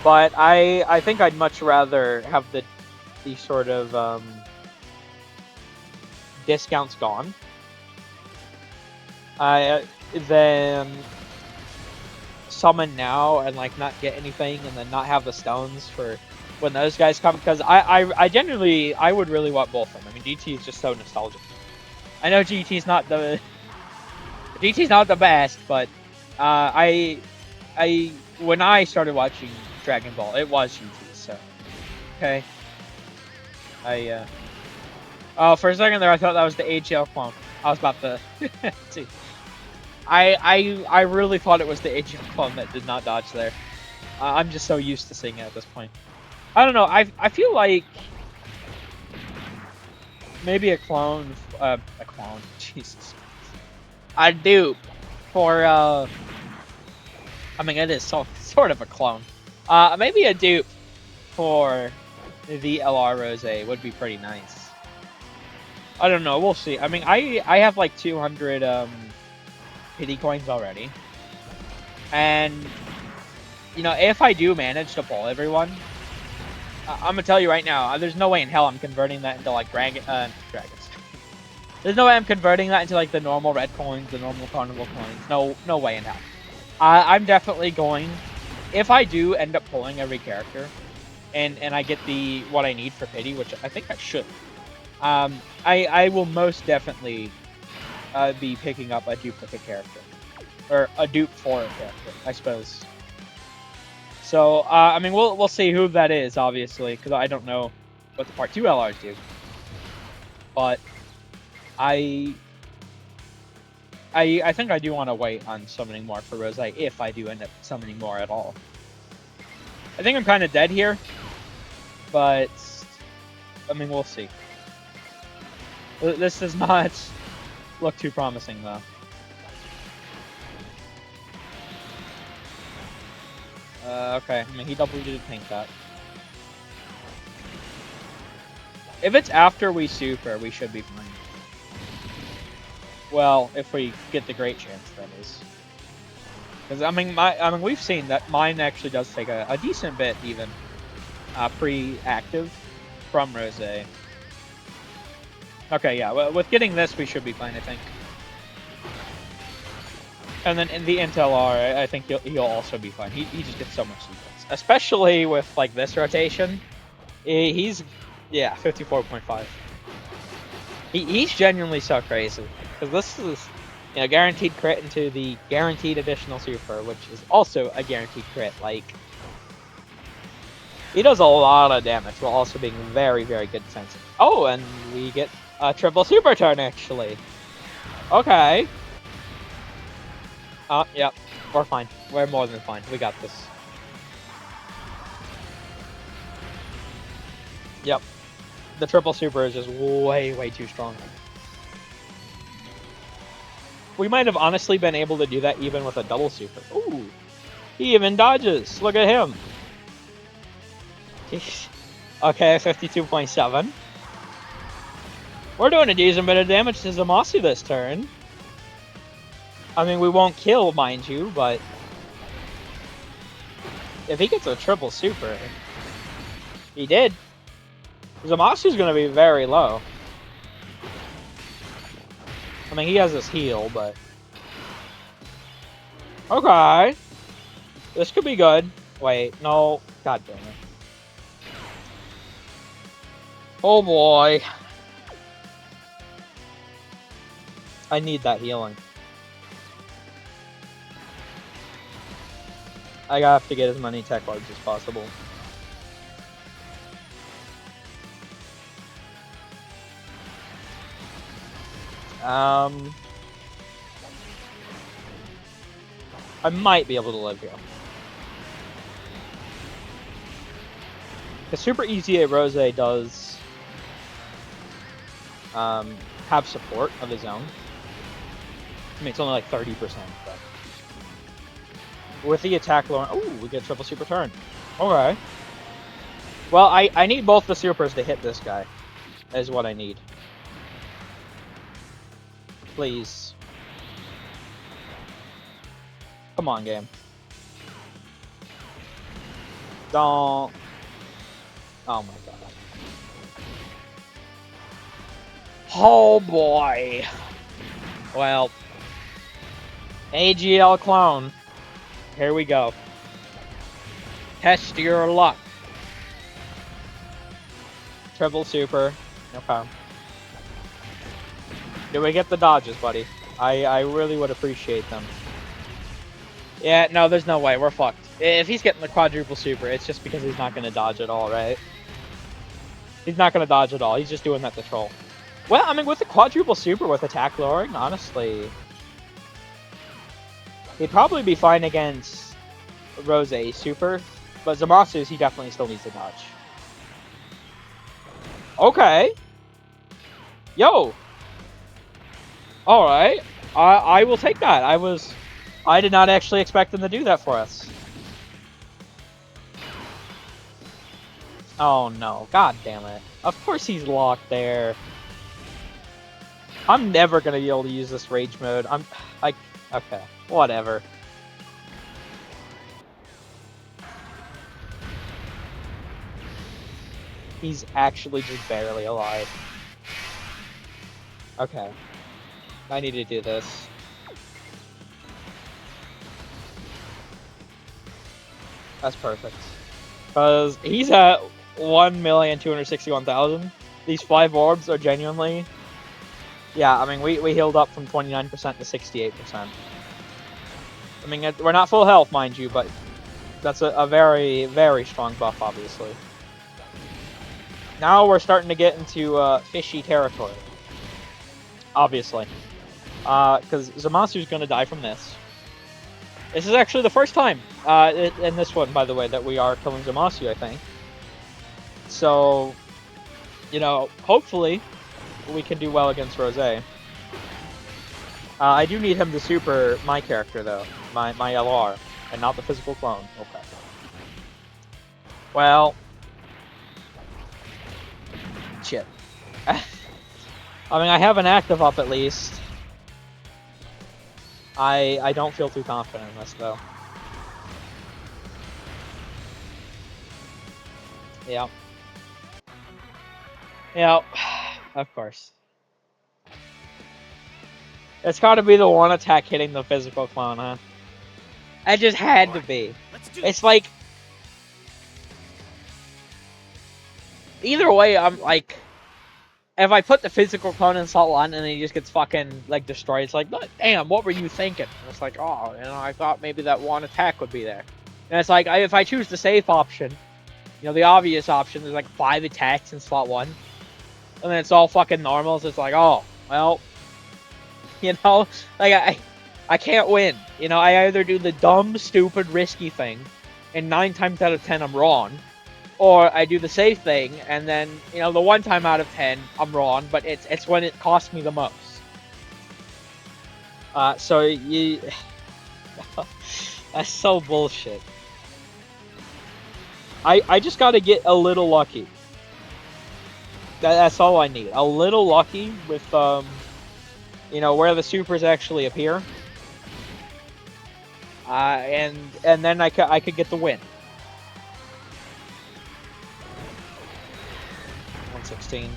But I think I'd much rather have the sort of discounts gone than summon now and like not get anything and then not have the stones for when those guys come, because I genuinely would really want both of them. I mean, GT is just so nostalgic. I know GT's not the best, but when I started watching Dragon Ball, it was GT, so okay. Oh, for a second there, I thought that was the AGL clone. I was about to see. I really thought it was the AGL clone that did not dodge there. I'm just so used to seeing it at this point. I don't know. I feel like maybe a clone. Jesus. a dupe for I mean, it is sort of a clone. Maybe a dupe for the LR Rose would be pretty nice. I don't know. We'll see. I mean, I have like 200 pity coins already, and you know, if I do manage to pull everyone, I'm gonna tell you right now, there's no way in hell I'm converting that into like dragons. There's no way I'm converting that into like the normal red coins, the normal carnival coins. No way in hell. I'm definitely going, if I do end up pulling every character, and I get what I need for pity, which I think I should. I will most definitely be picking up a duplicate character, or a dupe for a character, I suppose. So I mean, we'll see who that is, obviously, because I don't know what the Part 2 LRs do, but I think I do want to wait on summoning more for Rose if I do end up summoning more at all. I think I'm kind of dead here, but I mean, we'll see. This does not look too promising, though. Okay, I mean, he double did tank that. If it's after we super, we should be fine. Well, if we get the great chance, that is. Because I mean, we've seen that mine actually does take a decent bit, even pre-active from Rose. Okay, yeah. Well, with getting this, we should be fine, I think. And then in the Intel R, I think he'll also be fine. He just gets so much defense, especially with like this rotation. He's 54.5. He's genuinely so crazy because this is, you know, guaranteed crit into the guaranteed additional super, which is also a guaranteed crit. Like, he does a lot of damage while also being very, very good defensive. Oh, and we get a triple super turn actually. Okay. Yep, we're fine. We're more than fine. We got this. Yep. The triple super is just way, way too strong. We might have honestly been able to do that even with a double super. Ooh, he even dodges. Look at him. Okay, 52.7. We're doing a decent bit of damage to Zamasu this turn. I mean, we won't kill, mind you, but if he gets a triple super, he did. Zamasu's going to be very low. I mean, he has his heal, but... Okay. This could be good. Wait, no. God damn it. Oh boy. I need that healing. I have to get as many tech orbs as possible. I might be able to live here. The Super EZA Rose does have support of his own. I mean, it's only like 30%, but with the attack lower, oh, we get triple super turn. Okay. Well, I need both the supers to hit this guy. Is what I need. Please. Come on, game. Don't. Oh my god. Oh boy. Well. AGL Clone. Here we go. Test your luck. Triple super. Okay. Do we get the dodges, buddy? I really would appreciate them. Yeah, no, there's no way. We're fucked. If he's getting the quadruple super, it's just because he's not going to dodge at all, right? He's not going to dodge at all. He's just doing that to troll. Well, I mean, with the quadruple super with attack lowering, honestly, he'd probably be fine against Rose super. But Zamasu's, he definitely still needs to dodge. Okay. Yo. Alright. I will take that. I did not actually expect them to do that for us. Oh no, god damn it. Of course he's locked there. I'm never gonna be able to use this rage mode. Okay, whatever. He's actually just barely alive. Okay. I need to do this. That's perfect. Because he's at 1,261,000. These 5 orbs are genuinely... Yeah, I mean, we healed up from 29% to 68%. I mean, we're not full health, mind you, but that's a very, very strong buff, obviously. Now we're starting to get into fishy territory. Obviously. Because Zamasu's going to die from this. This is actually the first time in this one, by the way, that we are killing Zamasu, I think. So, you know, hopefully we can do well against Rose. I do need him to super my character, though. My LR, and not the physical clone. Okay. Well... Shit. I mean, I have an active up at least. I don't feel too confident in this, though. Yeah. Yeah, of course. It's gotta be the one attack hitting the physical clone, huh? It just had to be. It's like... Either way, I'm like... If I put the physical clone in slot 1 and then he just gets fucking, like, destroyed, it's like, damn, what were you thinking? And it's like, oh, you know, I thought maybe that one attack would be there. And it's like, if I choose the safe option, you know, the obvious option, there's like 5 attacks in slot 1. And then it's all fucking normal, so it's like, oh, well, you know, like, I can't win. You know, I either do the dumb, stupid, risky thing, and 9 times out of 10 I'm wrong, or I do the safe thing, and then, you know, the 1 time out of 10 I'm wrong, but it's when it costs me the most. So you... That's so bullshit. I just gotta get a little lucky. That's all I need. A little lucky with, you know, where the supers actually appear. And then I could get the win. 116.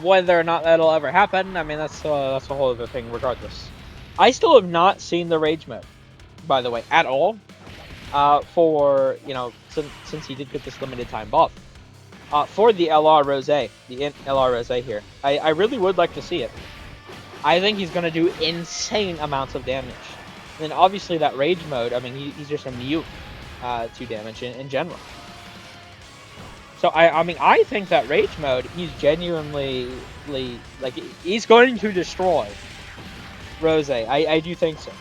Whether or not that'll ever happen, I mean, that's a whole other thing regardless. I still have not seen the rage mode, by the way, at all. For, you know, since he did get this limited time buff. For the LR Rose, the LR Rose here. I really would like to see it. I think he's going to do insane amounts of damage. And obviously that rage mode, I mean, he's just immune to damage in general. So, I mean, I think that rage mode, he's genuinely, like, he's going to destroy Rose. I do think so.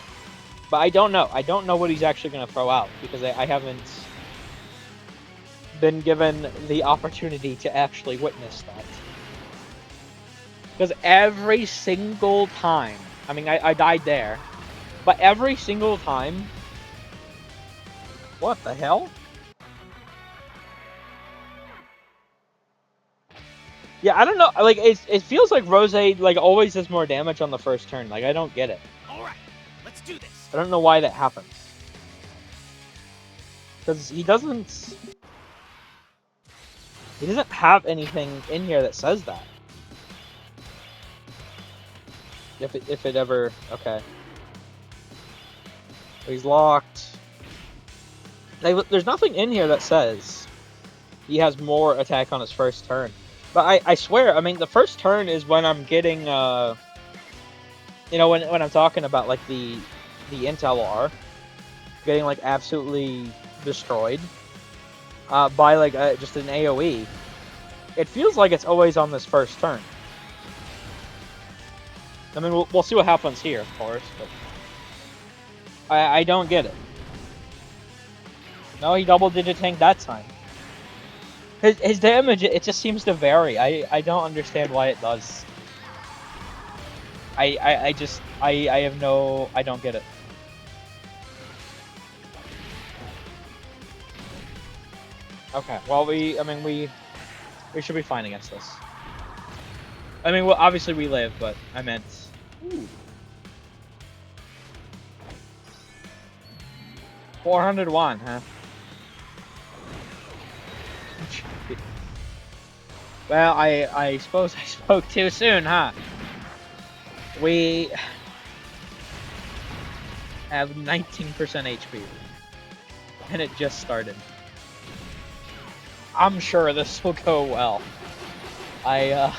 But I don't know. I don't know what he's actually going to throw out, because I haven't been given the opportunity to actually witness that. Because every single time, I mean, I died there, but every single time... What the hell? Yeah, I don't know. Like, it feels like Rose, like, always does more damage on the first turn. Like, I don't get it. Alright, let's do this. I don't know why that happens. Because he doesn't have anything in here that says that. If it ever... Okay. He's locked. There's nothing in here that says he has more attack on his first turn. But I swear, I mean, the first turn is when I'm getting, you know, when I'm talking about, like, the Intel R getting, like, absolutely destroyed by, like, just an AoE. It feels like it's always on this first turn. I mean, we'll see what happens here, of course, but I don't get it. No, he double-digit tanked that time. His damage, it just seems to vary. I don't understand why it does. I have no, I don't get it. Okay, well we should be fine against this. I mean, well, obviously we live, but I meant. Ooh. 401, huh? Well, I suppose I spoke too soon, huh? We have 19% HP, and it just started. I'm sure this will go well. I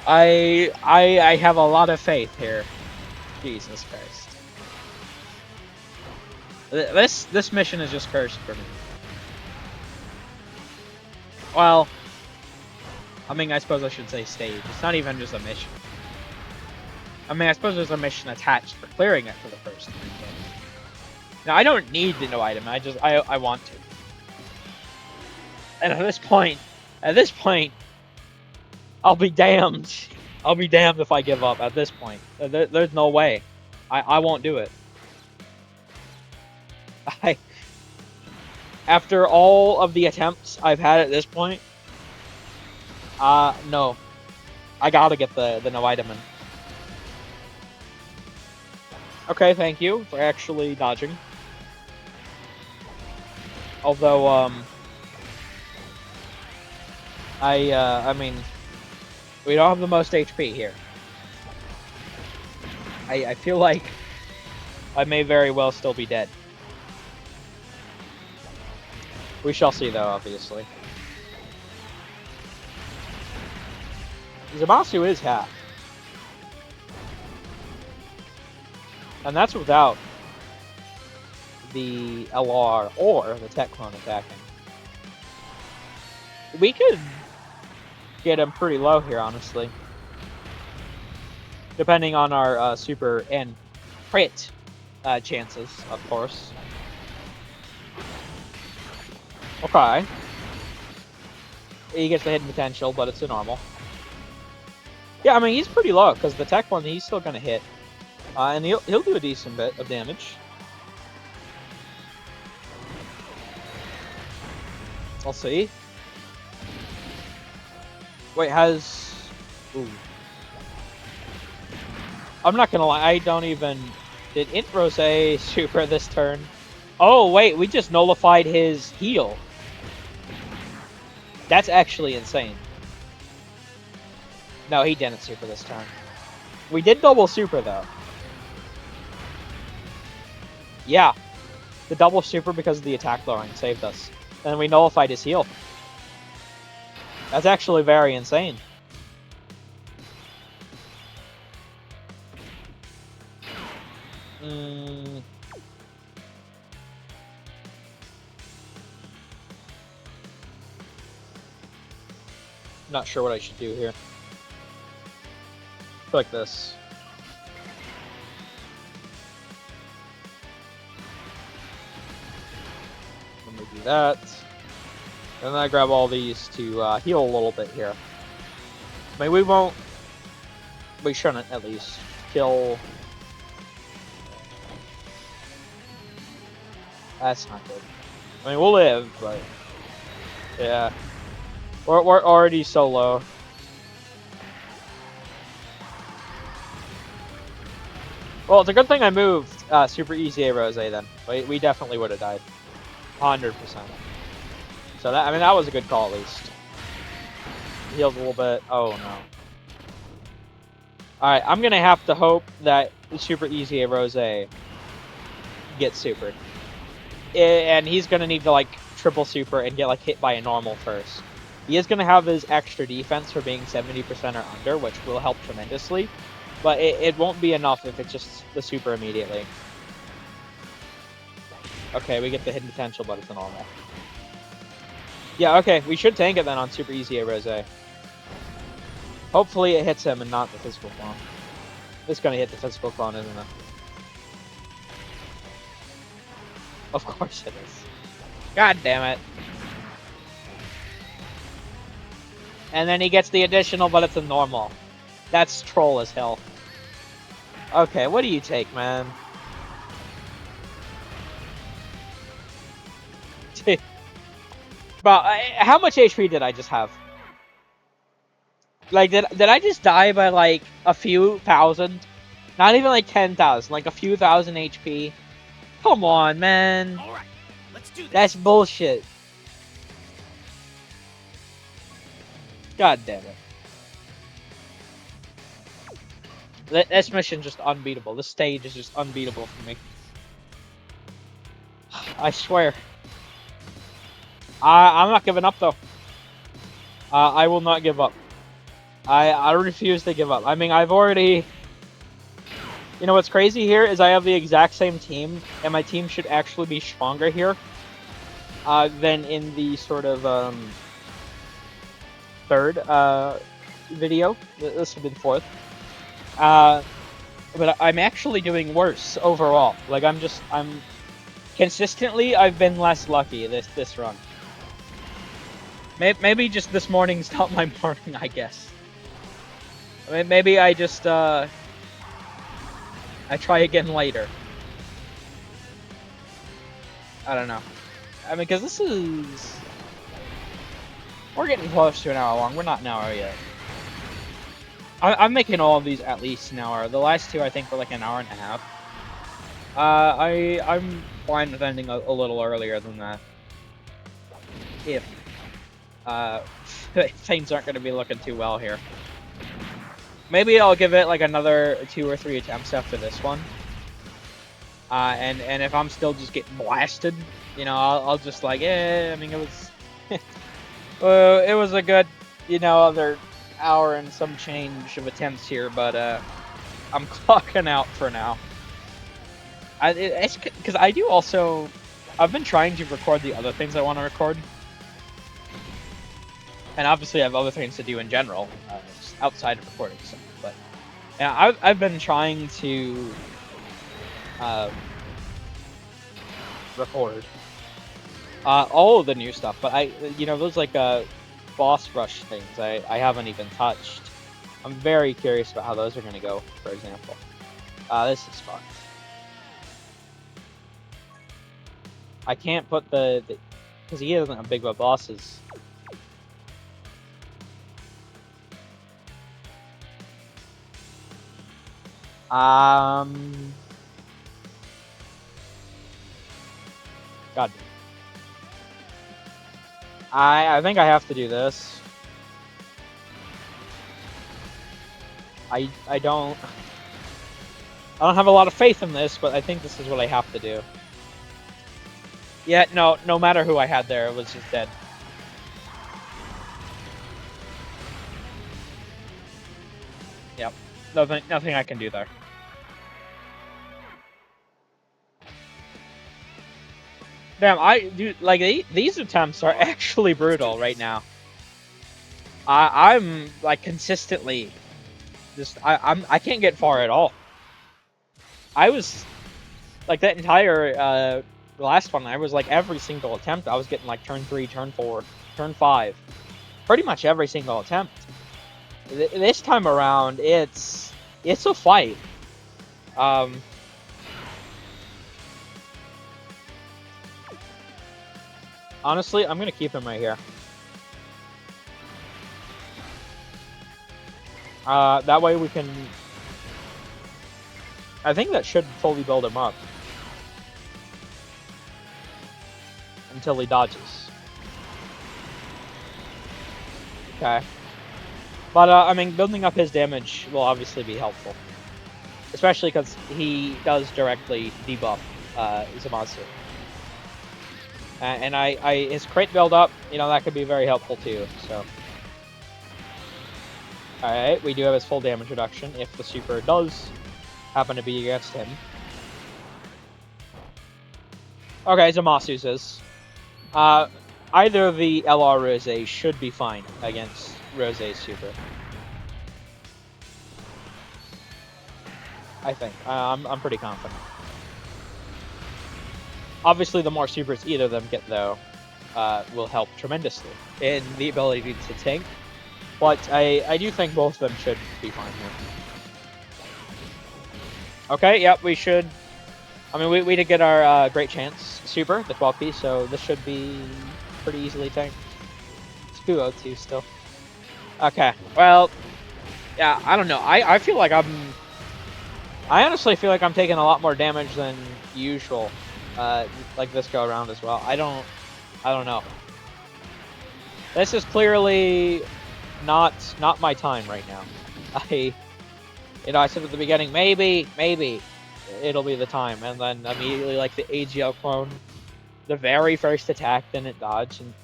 I have a lot of faith here. Jesus Christ. This mission is just cursed for me. Well, I mean, I suppose I should say stage. It's not even just a mission. I mean, I suppose there's a mission attached for clearing it for the first time. But... Now, I don't need the no item. I want to. And at this point, I'll be damned. I'll be damned if I give up at this point. There's no way. I won't do it. After all of the attempts I've had at this point, no. I gotta get the no item in. Okay, thank you for actually dodging. Although, I mean, we don't have the most HP here. I feel like I may very well still be dead. We shall see, though, obviously. Zamasu is half. And that's without the LR or the Tech Clone attacking. We could get him pretty low here, honestly. Depending on our super and crit chances, of course. Okay. He gets the hidden potential, but it's a normal. Yeah, I mean, he's pretty low, because the Tech one, he's still going to hit. And he'll do a decent bit of damage. I'll see. Wait, has... Ooh. I'm not gonna lie, I don't even... Did Int Rose super this turn? Oh, wait, we just nullified his heal. That's actually insane. No, he didn't super this turn. We did double super, though. Yeah. The double super because of the attack lowering saved us. And we nullified his heal. That's actually very insane. Not sure what I should do here. Like this. Let me do that. And then I grab all these to heal a little bit here. I mean, we shouldn't, at least, kill... That's not good. I mean, we'll live, but... Yeah. We're already so low. Well, it's a good thing I moved Super Easy A Rose then. We definitely would have died. 100%. So that, I mean, that was a good call at least. Heals a little bit. Oh no. Alright, I'm gonna have to hope that Super Easy A Rose gets supered. And he's gonna need to like triple super and get like hit by a normal first. He is gonna have his extra defense for being 70% or under, which will help tremendously. But it won't be enough if it's just the super immediately. Okay, we get the hidden potential, but it's a normal. Yeah, okay, we should tank it then on Super Easy A Rose. Hopefully it hits him and not the physical clone. It's gonna hit the physical clone, isn't it? Of course it is. God damn it. And then he gets the additional, but it's a normal. That's troll as hell. Okay, what do you take, man? Bro, how much HP did I just have? Like, did I just die by, like, a few thousand? Not even, like, 10,000. Like, a few thousand HP? Come on, man. All right, let's do this. That's bullshit. God damn it. This mission's just unbeatable. This stage is just unbeatable for me. I swear. I'm not giving up, though. I will not give up. I refuse to give up. I mean, I've already... You know what's crazy here is I have the exact same team, and my team should actually be stronger here than in the sort of third video. This would be the fourth. But I'm actually doing worse overall. Like, I'm consistently, I've been less lucky this run. Maybe just this morning's not my morning, I guess. I mean, maybe I just, I try again later. I don't know. I mean, because this is... We're getting close to an hour long. We're not an hour yet. I'm making all of these at least an hour. The last two, I think, were like an hour and a half. I'm fine with ending a little earlier than that. If things aren't going to be looking too well here. Maybe I'll give it like another 2 or 3 attempts after this one. And if I'm still just getting blasted, you know, I'll just like, I mean, it was it was a good, you know, other hour and some change of attempts here, but I'm clocking out for now. It's because I do also, I've been trying to record the other things I want to record. And obviously I have other things to do in general, just outside of recording stuff. But yeah, I've been trying to record all of the new stuff, but you know, those like boss rush things I haven't even touched. I'm very curious about how those are going to go, for example. This is fun. I can't put because he isn't a big about bosses. God. I think I have to do this. I don't have a lot of faith in this, but I think this is what I have to do. Yeah, no matter who I had there, it was just dead. Yep. Nothing I can do there. Damn, dude, like these attempts are actually brutal right now. I'm like consistently just I can't get far at all. I was like that entire last one. I was like every single attempt. I was getting like turn 3, turn 4, turn 5, pretty much every single attempt. This time around, it's a fight. Honestly, I'm gonna keep him right here. That way we can... I think that should fully build him up. Until he dodges. Okay. But, I mean, building up his damage will obviously be helpful. Especially because he does directly debuff Zamasu. And his crit build up, you know, that could be very helpful too, so. Alright, we do have his full damage reduction if the super does happen to be against him. Okay, Zamasu's is. Either the LR Rose should be fine against Rose's super. I think. I'm pretty confident. Obviously, the more supers either of them get, though, will help tremendously in the ability to tank But I do think both of them should be fine here. Okay, yep, we should. I mean, we did get our great chance super, the 12 piece, so this should be pretty easily tanked. 202 still. Okay, well, yeah, I don't know. I feel like I honestly feel like I'm taking a lot more damage than usual, like this go around as well. I don't know. This is clearly not my time right now. I said at the beginning, maybe it'll be the time, and then immediately, like, the AGL clone, the very first attack didn't dodge, and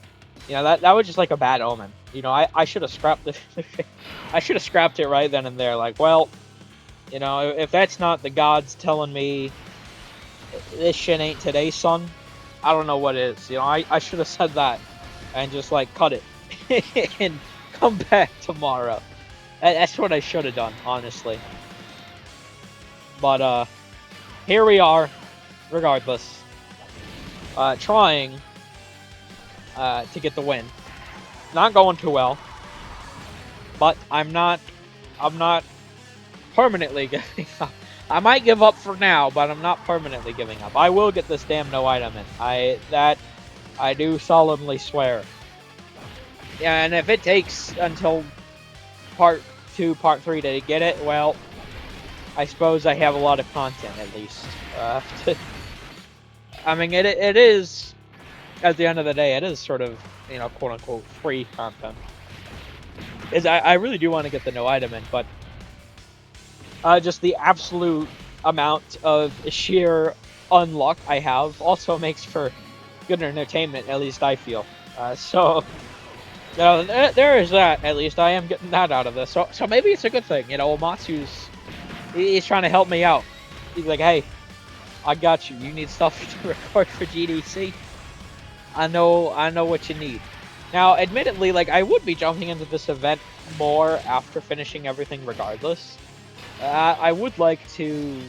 that was just like a bad omen. I should have scrapped I should have scrapped it right then and there. Like, well, if that's not the gods telling me this shit ain't today, son, I don't know what is. I should have said that and just, like, cut it and come back tomorrow. That's what I should have done, honestly. But here we are, regardless, trying to get the win. Not going too well, but I'm not permanently giving up. I might give up for now, but I'm not permanently giving up. I will get this damn no item in. I do solemnly swear. Yeah, and if it takes until part 2, part 3 to get it, well, I suppose I have a lot of content at least. I mean, it is, at the end of the day, it is sort of, quote unquote free content. I really do want to get the no item in, but just the absolute amount of sheer unluck I have also makes for good entertainment, at least I feel. So, there is that. At least I am getting that out of this. So maybe it's a good thing. Omatsu's, he's trying to help me out. He's like, hey, I got you. You need stuff to record for GDC. I know what you need. Now, admittedly, like, I would be jumping into this event more after finishing everything regardless. I would like to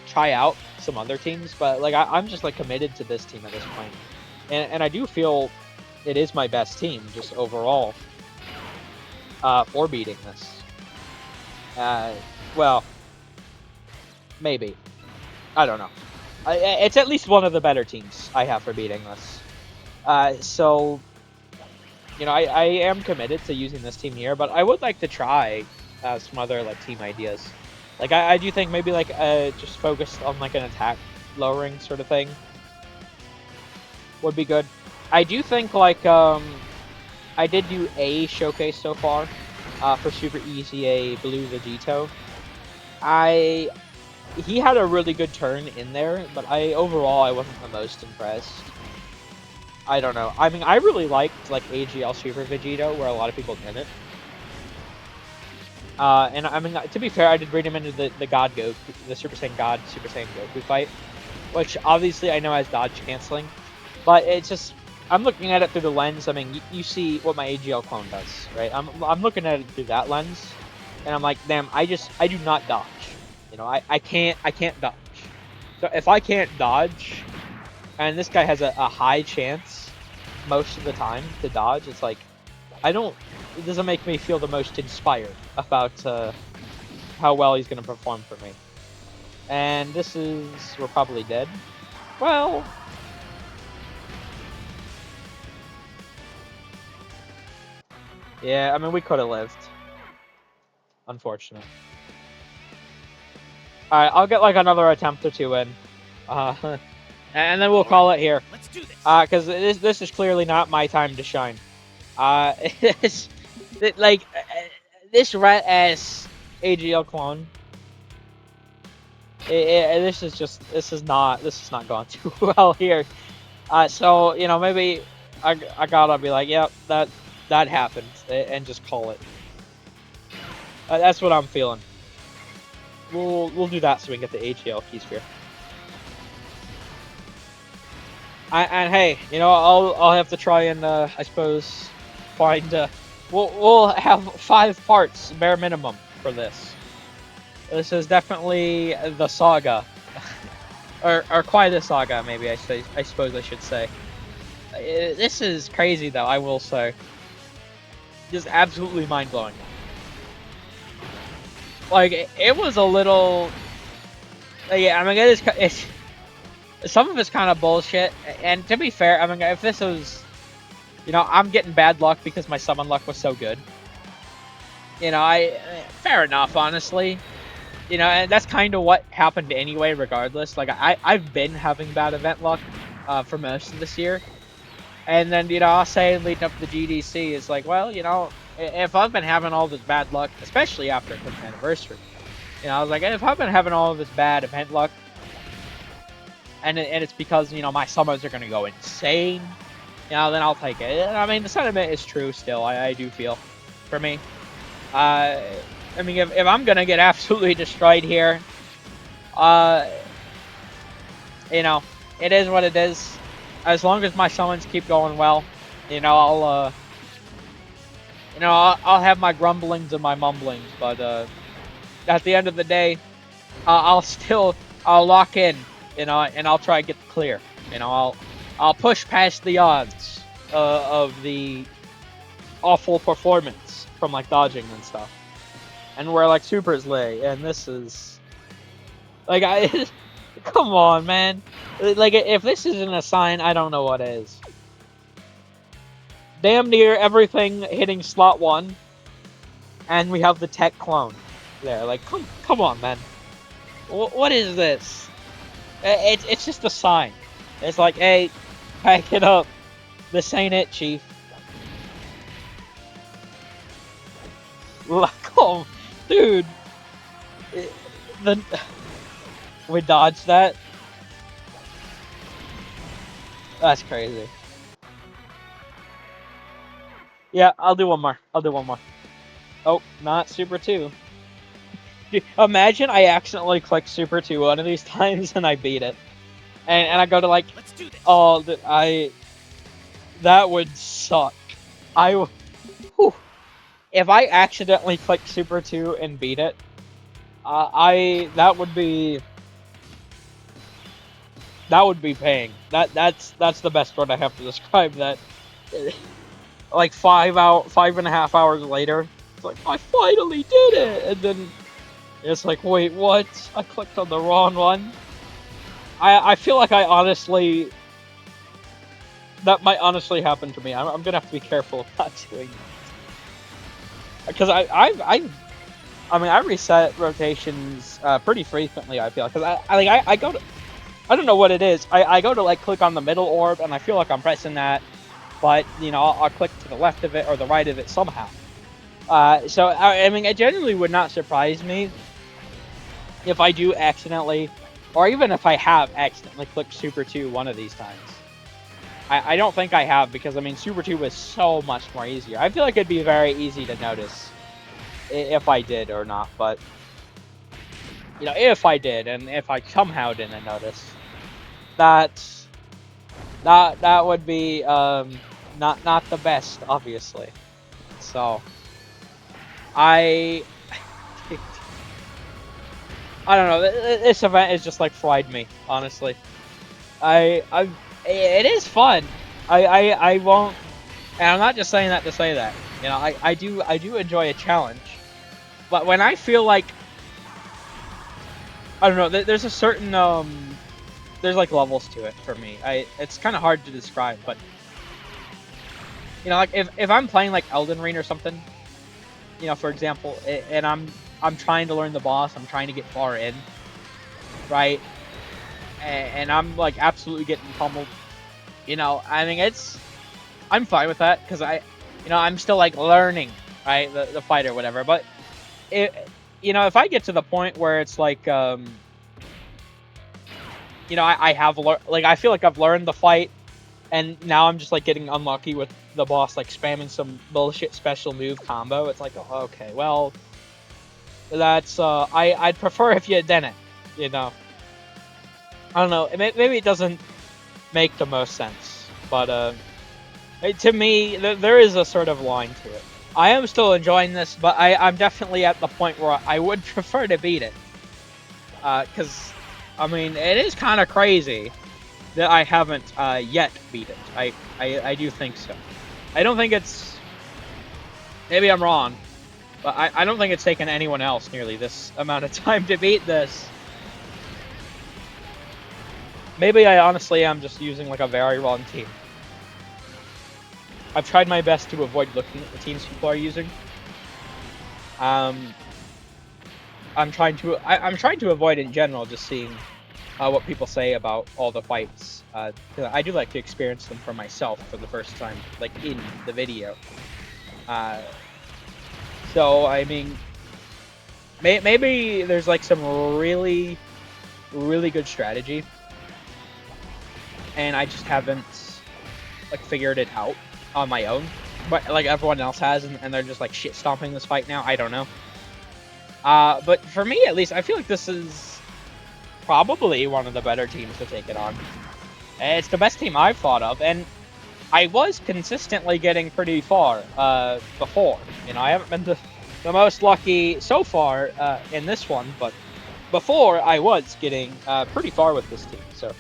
try out some other teams, but, like, I'm just, like, committed to this team at this point. And I do feel it is my best team, just overall, for beating this. Well, maybe. I don't know. It's at least one of the better teams I have for beating this. So, I am committed to using this team here, but I would like to try some other, like, team ideas. Like, I do think maybe, like, just focused on, like, an attack lowering sort of thing would be good. I do think, like, I did do a showcase so far for Super Easy A Blue Vegito. He had a really good turn in there, but overall I wasn't the most impressed. I don't know. I mean, I really liked, like, AGL Super Vegito, where a lot of people didn't. And I mean, to be fair, I did bring him into the God Goku, the Super Saiyan God, Super Saiyan Goku fight, which obviously I know has dodge canceling, but it's just, I'm looking at it through the lens. I mean, you see what my AGL clone does, right? I'm looking at it through that lens, and I'm like, damn, I do not dodge. I can't dodge. So if I can't dodge, and this guy has a high chance most of the time to dodge, it's like, it doesn't make me feel the most inspired about how well he's going to perform for me. And we're probably dead. Well, yeah, I mean, we could have lived. Unfortunate. Alright, I'll get, like, another attempt or two in. And then we'll call it here. Let's do this. Because this is clearly not my time to shine. This rat-ass AGL clone. This is not going too well here. So, maybe I gotta be like, yep, that happened, and just call it. That's what I'm feeling. We'll do that so we can get the AGL keys here. And hey, I'll have to try and I suppose find we'll have 5 parts bare minimum for this. This is definitely the saga, or quite a saga, maybe I suppose I should say. This is crazy, though, I will say. Just absolutely mind-blowing. Like, it was a little... Yeah, I mean, it's some of it's kind of bullshit, and to be fair, I mean, if this was... You know, I'm getting bad luck because my summon luck was so good. You know, fair enough, honestly. You know, and that's kind of what happened anyway, regardless. Like, I've been having bad event luck for most of this year. And then, you know, I'll say leading up to the GDC, is like, well, you know, if I've been having all this bad luck, especially after 10th anniversary, you know, I was like, if I've been having all this bad event luck, and it's because, you know, my summons are going to go insane, you know, then I'll take it. And, I mean, the sentiment is true still, I do feel, for me. I mean, if I'm going to get absolutely destroyed here, you know, it is what it is. As long as my summons keep going well, you know, I'll have my grumblings and my mumblings, but at the end of the day, I'll lock in, you know, and I'll try to get clear. You know, I'll push past the odds of the awful performance from like dodging and stuff, and where like supers lay. And this is like come on, man. Like, if this isn't a sign, I don't know what is. Damn near everything hitting slot 1, and we have the tech clone there. Like, come on, man. What is this? It's just a sign. It's like, hey, pack it up. This ain't it, Chief. Oh, dude. We dodged that. That's crazy. Yeah, I'll do one more. Oh, not Super 2. Imagine I accidentally click Super 2 one of these times and I beat it. And I go to like... Let's do this. Oh, that would suck. If I accidentally click Super 2 and beat it, that would be pain. That's the best word I have to describe that. Like 5.5 hours later, it's like, I finally did it, and then it's like, wait, what? I clicked on the wrong one. I feel like that might honestly happen to me. I'm gonna have to be careful about doing that, because I mean, I reset rotations pretty frequently, I feel, because I go to, I don't know what it is. I go to like click on the middle orb, and I feel like I'm pressing that, but you know, I'll click to the left of it or the right of it somehow. So I mean, it genuinely would not surprise me if I do accidentally, or even if I have accidentally clicked Super 2 one of these times. I don't think I have, because I mean, Super 2 was so much more easier. I feel like it'd be very easy to notice if I did or not, but you know, if I did, and if I somehow didn't notice, that would be not the best, obviously. So I don't know. This event is just like fried me, honestly. It is fun. I won't, and I'm not just saying that to say that. You know, I do enjoy a challenge, but when I feel like, I don't know, there's a certain there's like levels to it for me. It's kind of hard to describe, but you know, like if I'm playing like Elden Ring or something, you know, for example, and I'm trying to learn the boss, I'm trying to get far in, right? And I'm like absolutely getting pummeled. You know, I mean, I'm fine with that, because you know, I'm still like learning, right, the fight or whatever. But you know, if I get to the point where it's like, you know, I feel like I've learned the fight, and now I'm just like getting unlucky with the boss like spamming some bullshit special move combo. It's like, oh, okay, well, that's I'd prefer if you didn't, you know. I don't know, maybe it doesn't make the most sense, but to me, there is a sort of line to it. I am still enjoying this, but I'm definitely at the point where I would prefer to beat it, because I mean, it is kind of crazy that I haven't yet beat it. I do think so. I don't think it's... Maybe I'm wrong, but I don't think it's taken anyone else nearly this amount of time to beat this. Maybe I honestly am just using like a very wrong team. I've tried my best to avoid looking at the teams people are using. I'm trying to avoid in general just seeing what people say about all the fights. I do like to experience them for myself for the first time, like in the video. So I mean, maybe there's like some really good strategy, and I just haven't like figured it out on my own, but like everyone else has, and they're just like shit stomping this fight now. I don't know. But for me at least, I feel like this is probably one of the better teams to take it on. It's the best team I've thought of, and I was consistently getting pretty far before. You know, I haven't been the most lucky so far in this one, but before I was getting pretty far with this team. So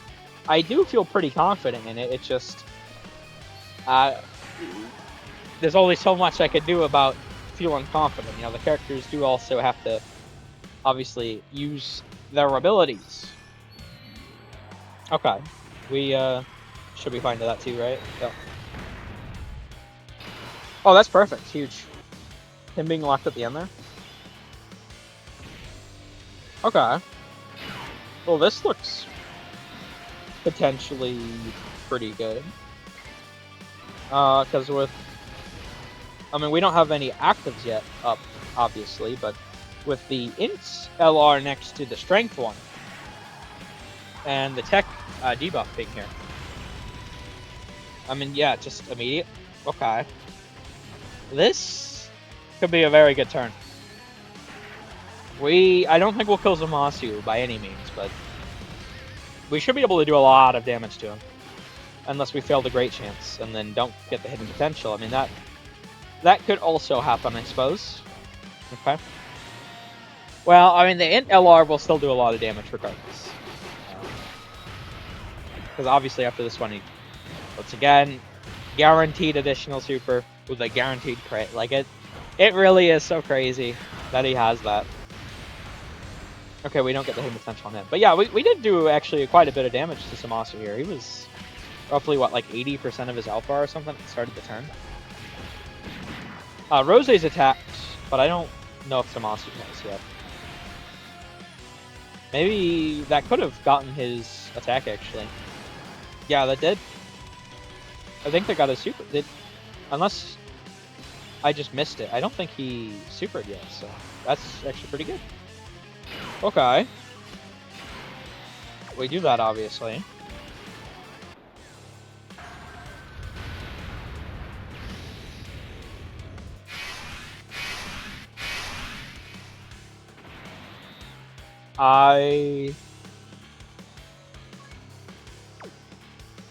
I do feel pretty confident in it. It's just there's only so much I could do about feeling confident. You know, the characters do also have to obviously use their abilities. Okay, we should be fine to that too, right? Yeah. Oh, that's perfect. Huge. Him being locked at the end there. Okay. Well, this looks potentially pretty good. Because with... I mean, we don't have any actives yet up, obviously, but with the Int LR next to the Strength one, and the Tech debuff being here. I mean, yeah, just immediate. Okay. This could be a very good turn. I don't think we'll kill Zamasu by any means, but we should be able to do a lot of damage to him. Unless we fail the Great Chance, and then don't get the hidden potential. I mean, that could also happen, I suppose. Okay. Well, I mean, the Int LR will still do a lot of damage regardless. Because obviously after this one, he, once again, guaranteed additional super with a guaranteed crit. Like, it really is so crazy that he has that. Okay, we don't get the hidden potential on him. But yeah, we did do actually quite a bit of damage to Zamasu here. He was roughly, what, like 80% of his alpha or something at the start of the turn. Rose's attacked, but I don't know if Zamasu has yet. Maybe that could have gotten his attack, actually. Yeah, that did. I think that got his super. Unless I just missed it. I don't think he supered yet, so that's actually pretty good. Okay. We do that, obviously. I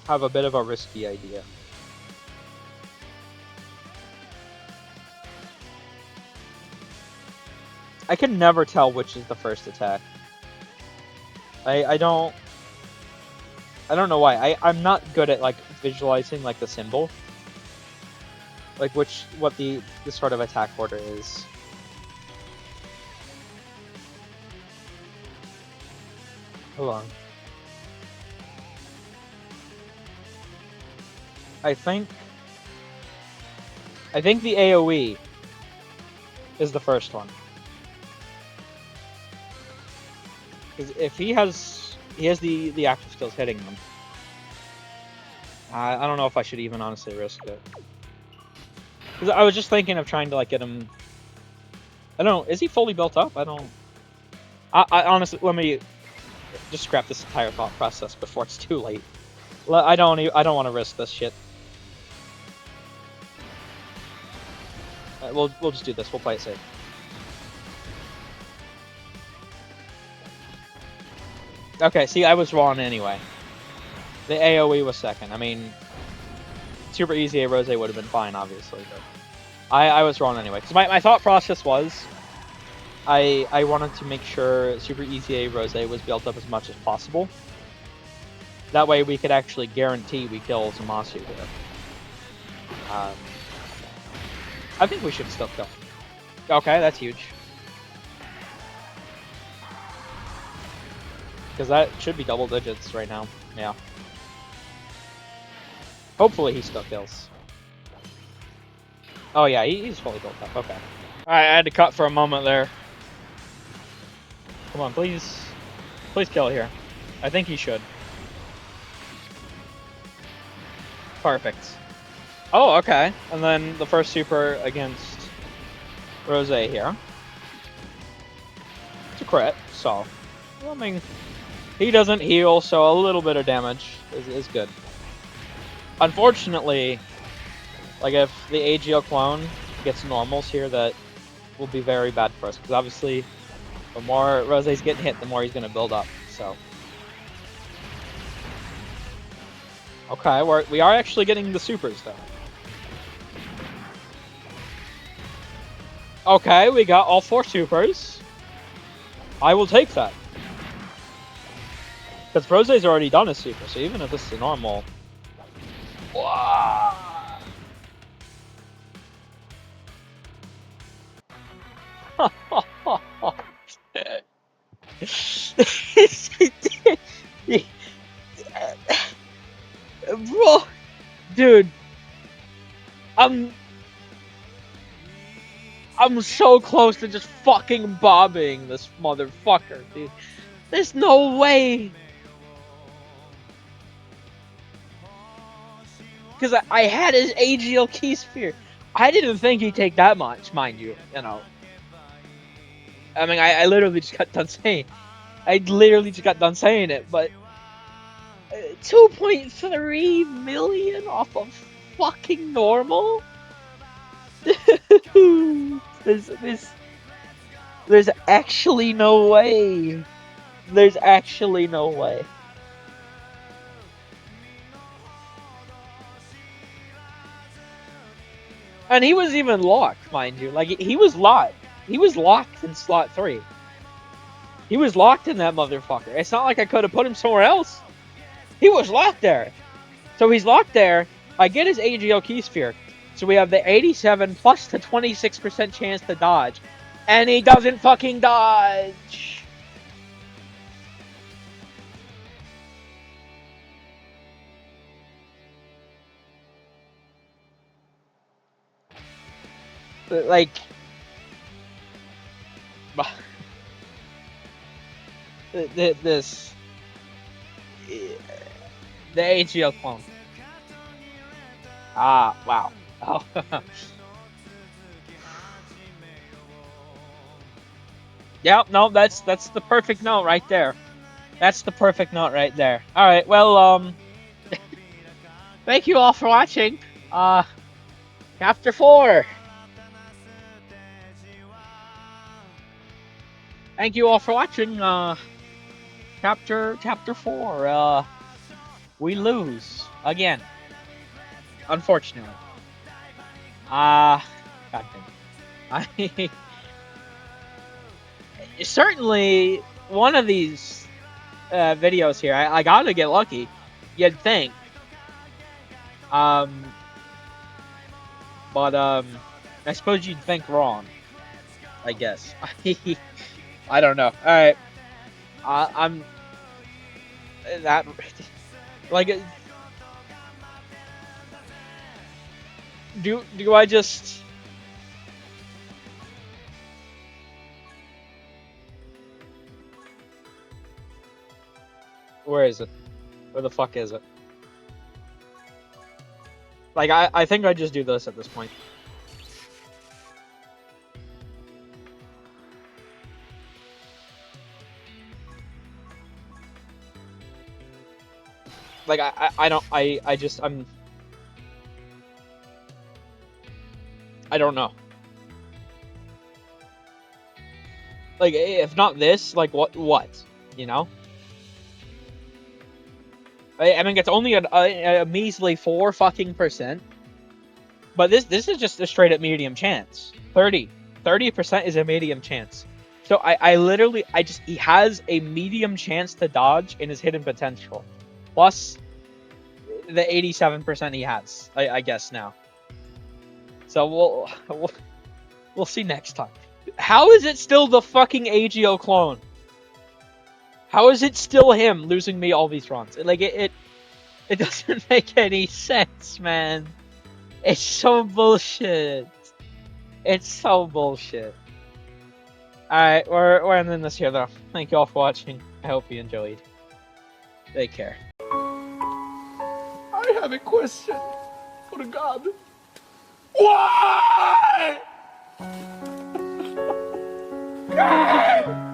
have a bit of a risky idea. I can never tell which is the first attack. I don't know why. I'm not good at like visualizing like the symbol. Like what the sort of attack order is. Hold on. I think the AoE is the first one. Because if he has the active skills hitting them. I don't know if I should even honestly risk it. Because I was just thinking of trying to like get him. I don't know. Is he fully built up? I don't. I honestly, let me just scrap this entire thought process before it's too late. I don't want to risk this shit. We'll just do this. We'll play it safe. Okay, see, I was wrong anyway. The AoE was second. I mean, super easy A Rose would have been fine, obviously, but I was wrong anyway. Because my thought process was, I wanted to make sure super easy A Rose was built up as much as possible. That way we could actually guarantee we kill Zamasu here. I think we should still kill him. Okay, that's huge. Because that should be double digits right now. Yeah. Hopefully he still kills. Oh yeah, he's fully built up. Okay. Alright, I had to cut for a moment there. Come on, please. Please kill here. I think he should. Perfect. Oh, okay. And then the first super against Rose here. It's a crit, so... I mean, he doesn't heal, so a little bit of damage is good. Unfortunately, like if the AGL Clone gets normals here, that will be very bad for us. Because obviously, the more Rose's getting hit, the more he's going to build up, so... Okay, we are actually getting the supers, though. Okay, we got all 4 supers. I will take that. Because Rose's already done a super, so even if this is a normal... Wow. Bro, dude, I'm so close to just fucking bobbing this motherfucker, dude. There's no way. Because I had his AGL key sphere. I didn't think he'd take that much, mind you. You know. I mean, I literally just got done saying. I literally just got done saying it, but 2.3 million off of fucking normal. There's actually no way. There's actually no way. And he was even locked, mind you. Like, he was locked. He was locked in slot 3. He was locked in that motherfucker. It's not like I could have put him somewhere else. He was locked there. So he's locked there. I get his AGL key sphere. So we have the 87 plus the 26% chance to dodge. And he doesn't fucking dodge. Like... This... The AGL Clone. Ah, wow. Oh. Yep, no, that's the perfect note right there. That's the perfect note right there. Alright, well, thank you all for watching. Chapter 4. Thank you all for watching, Chapter 4. We lose. Again. Unfortunately. Goddamn. Certainly, one of these videos here, I gotta get lucky. You'd think. But I suppose you'd think wrong. I guess. I don't know. Alright. I'm... That... Like... Do I just... Where is it? Where the fuck is it? Like, I think I just do this at this point. Like, I don't know. Like, if not this, like, what, you know? I mean, it's only a measly 4 fucking %. But this is just a straight up medium chance. 30% is a medium chance. So I literally, he has a medium chance to dodge in his hidden potential. plus the 87% he has, I guess now. So we'll see next time. How is it still the fucking AGL clone? How is it still him losing me all these runs? Like it doesn't make any sense, man. It's so bullshit. It's so bullshit. Alright, we're ending this here though. Thank you all for watching. I hope you enjoyed. Take care. I have a question for God. Why? God!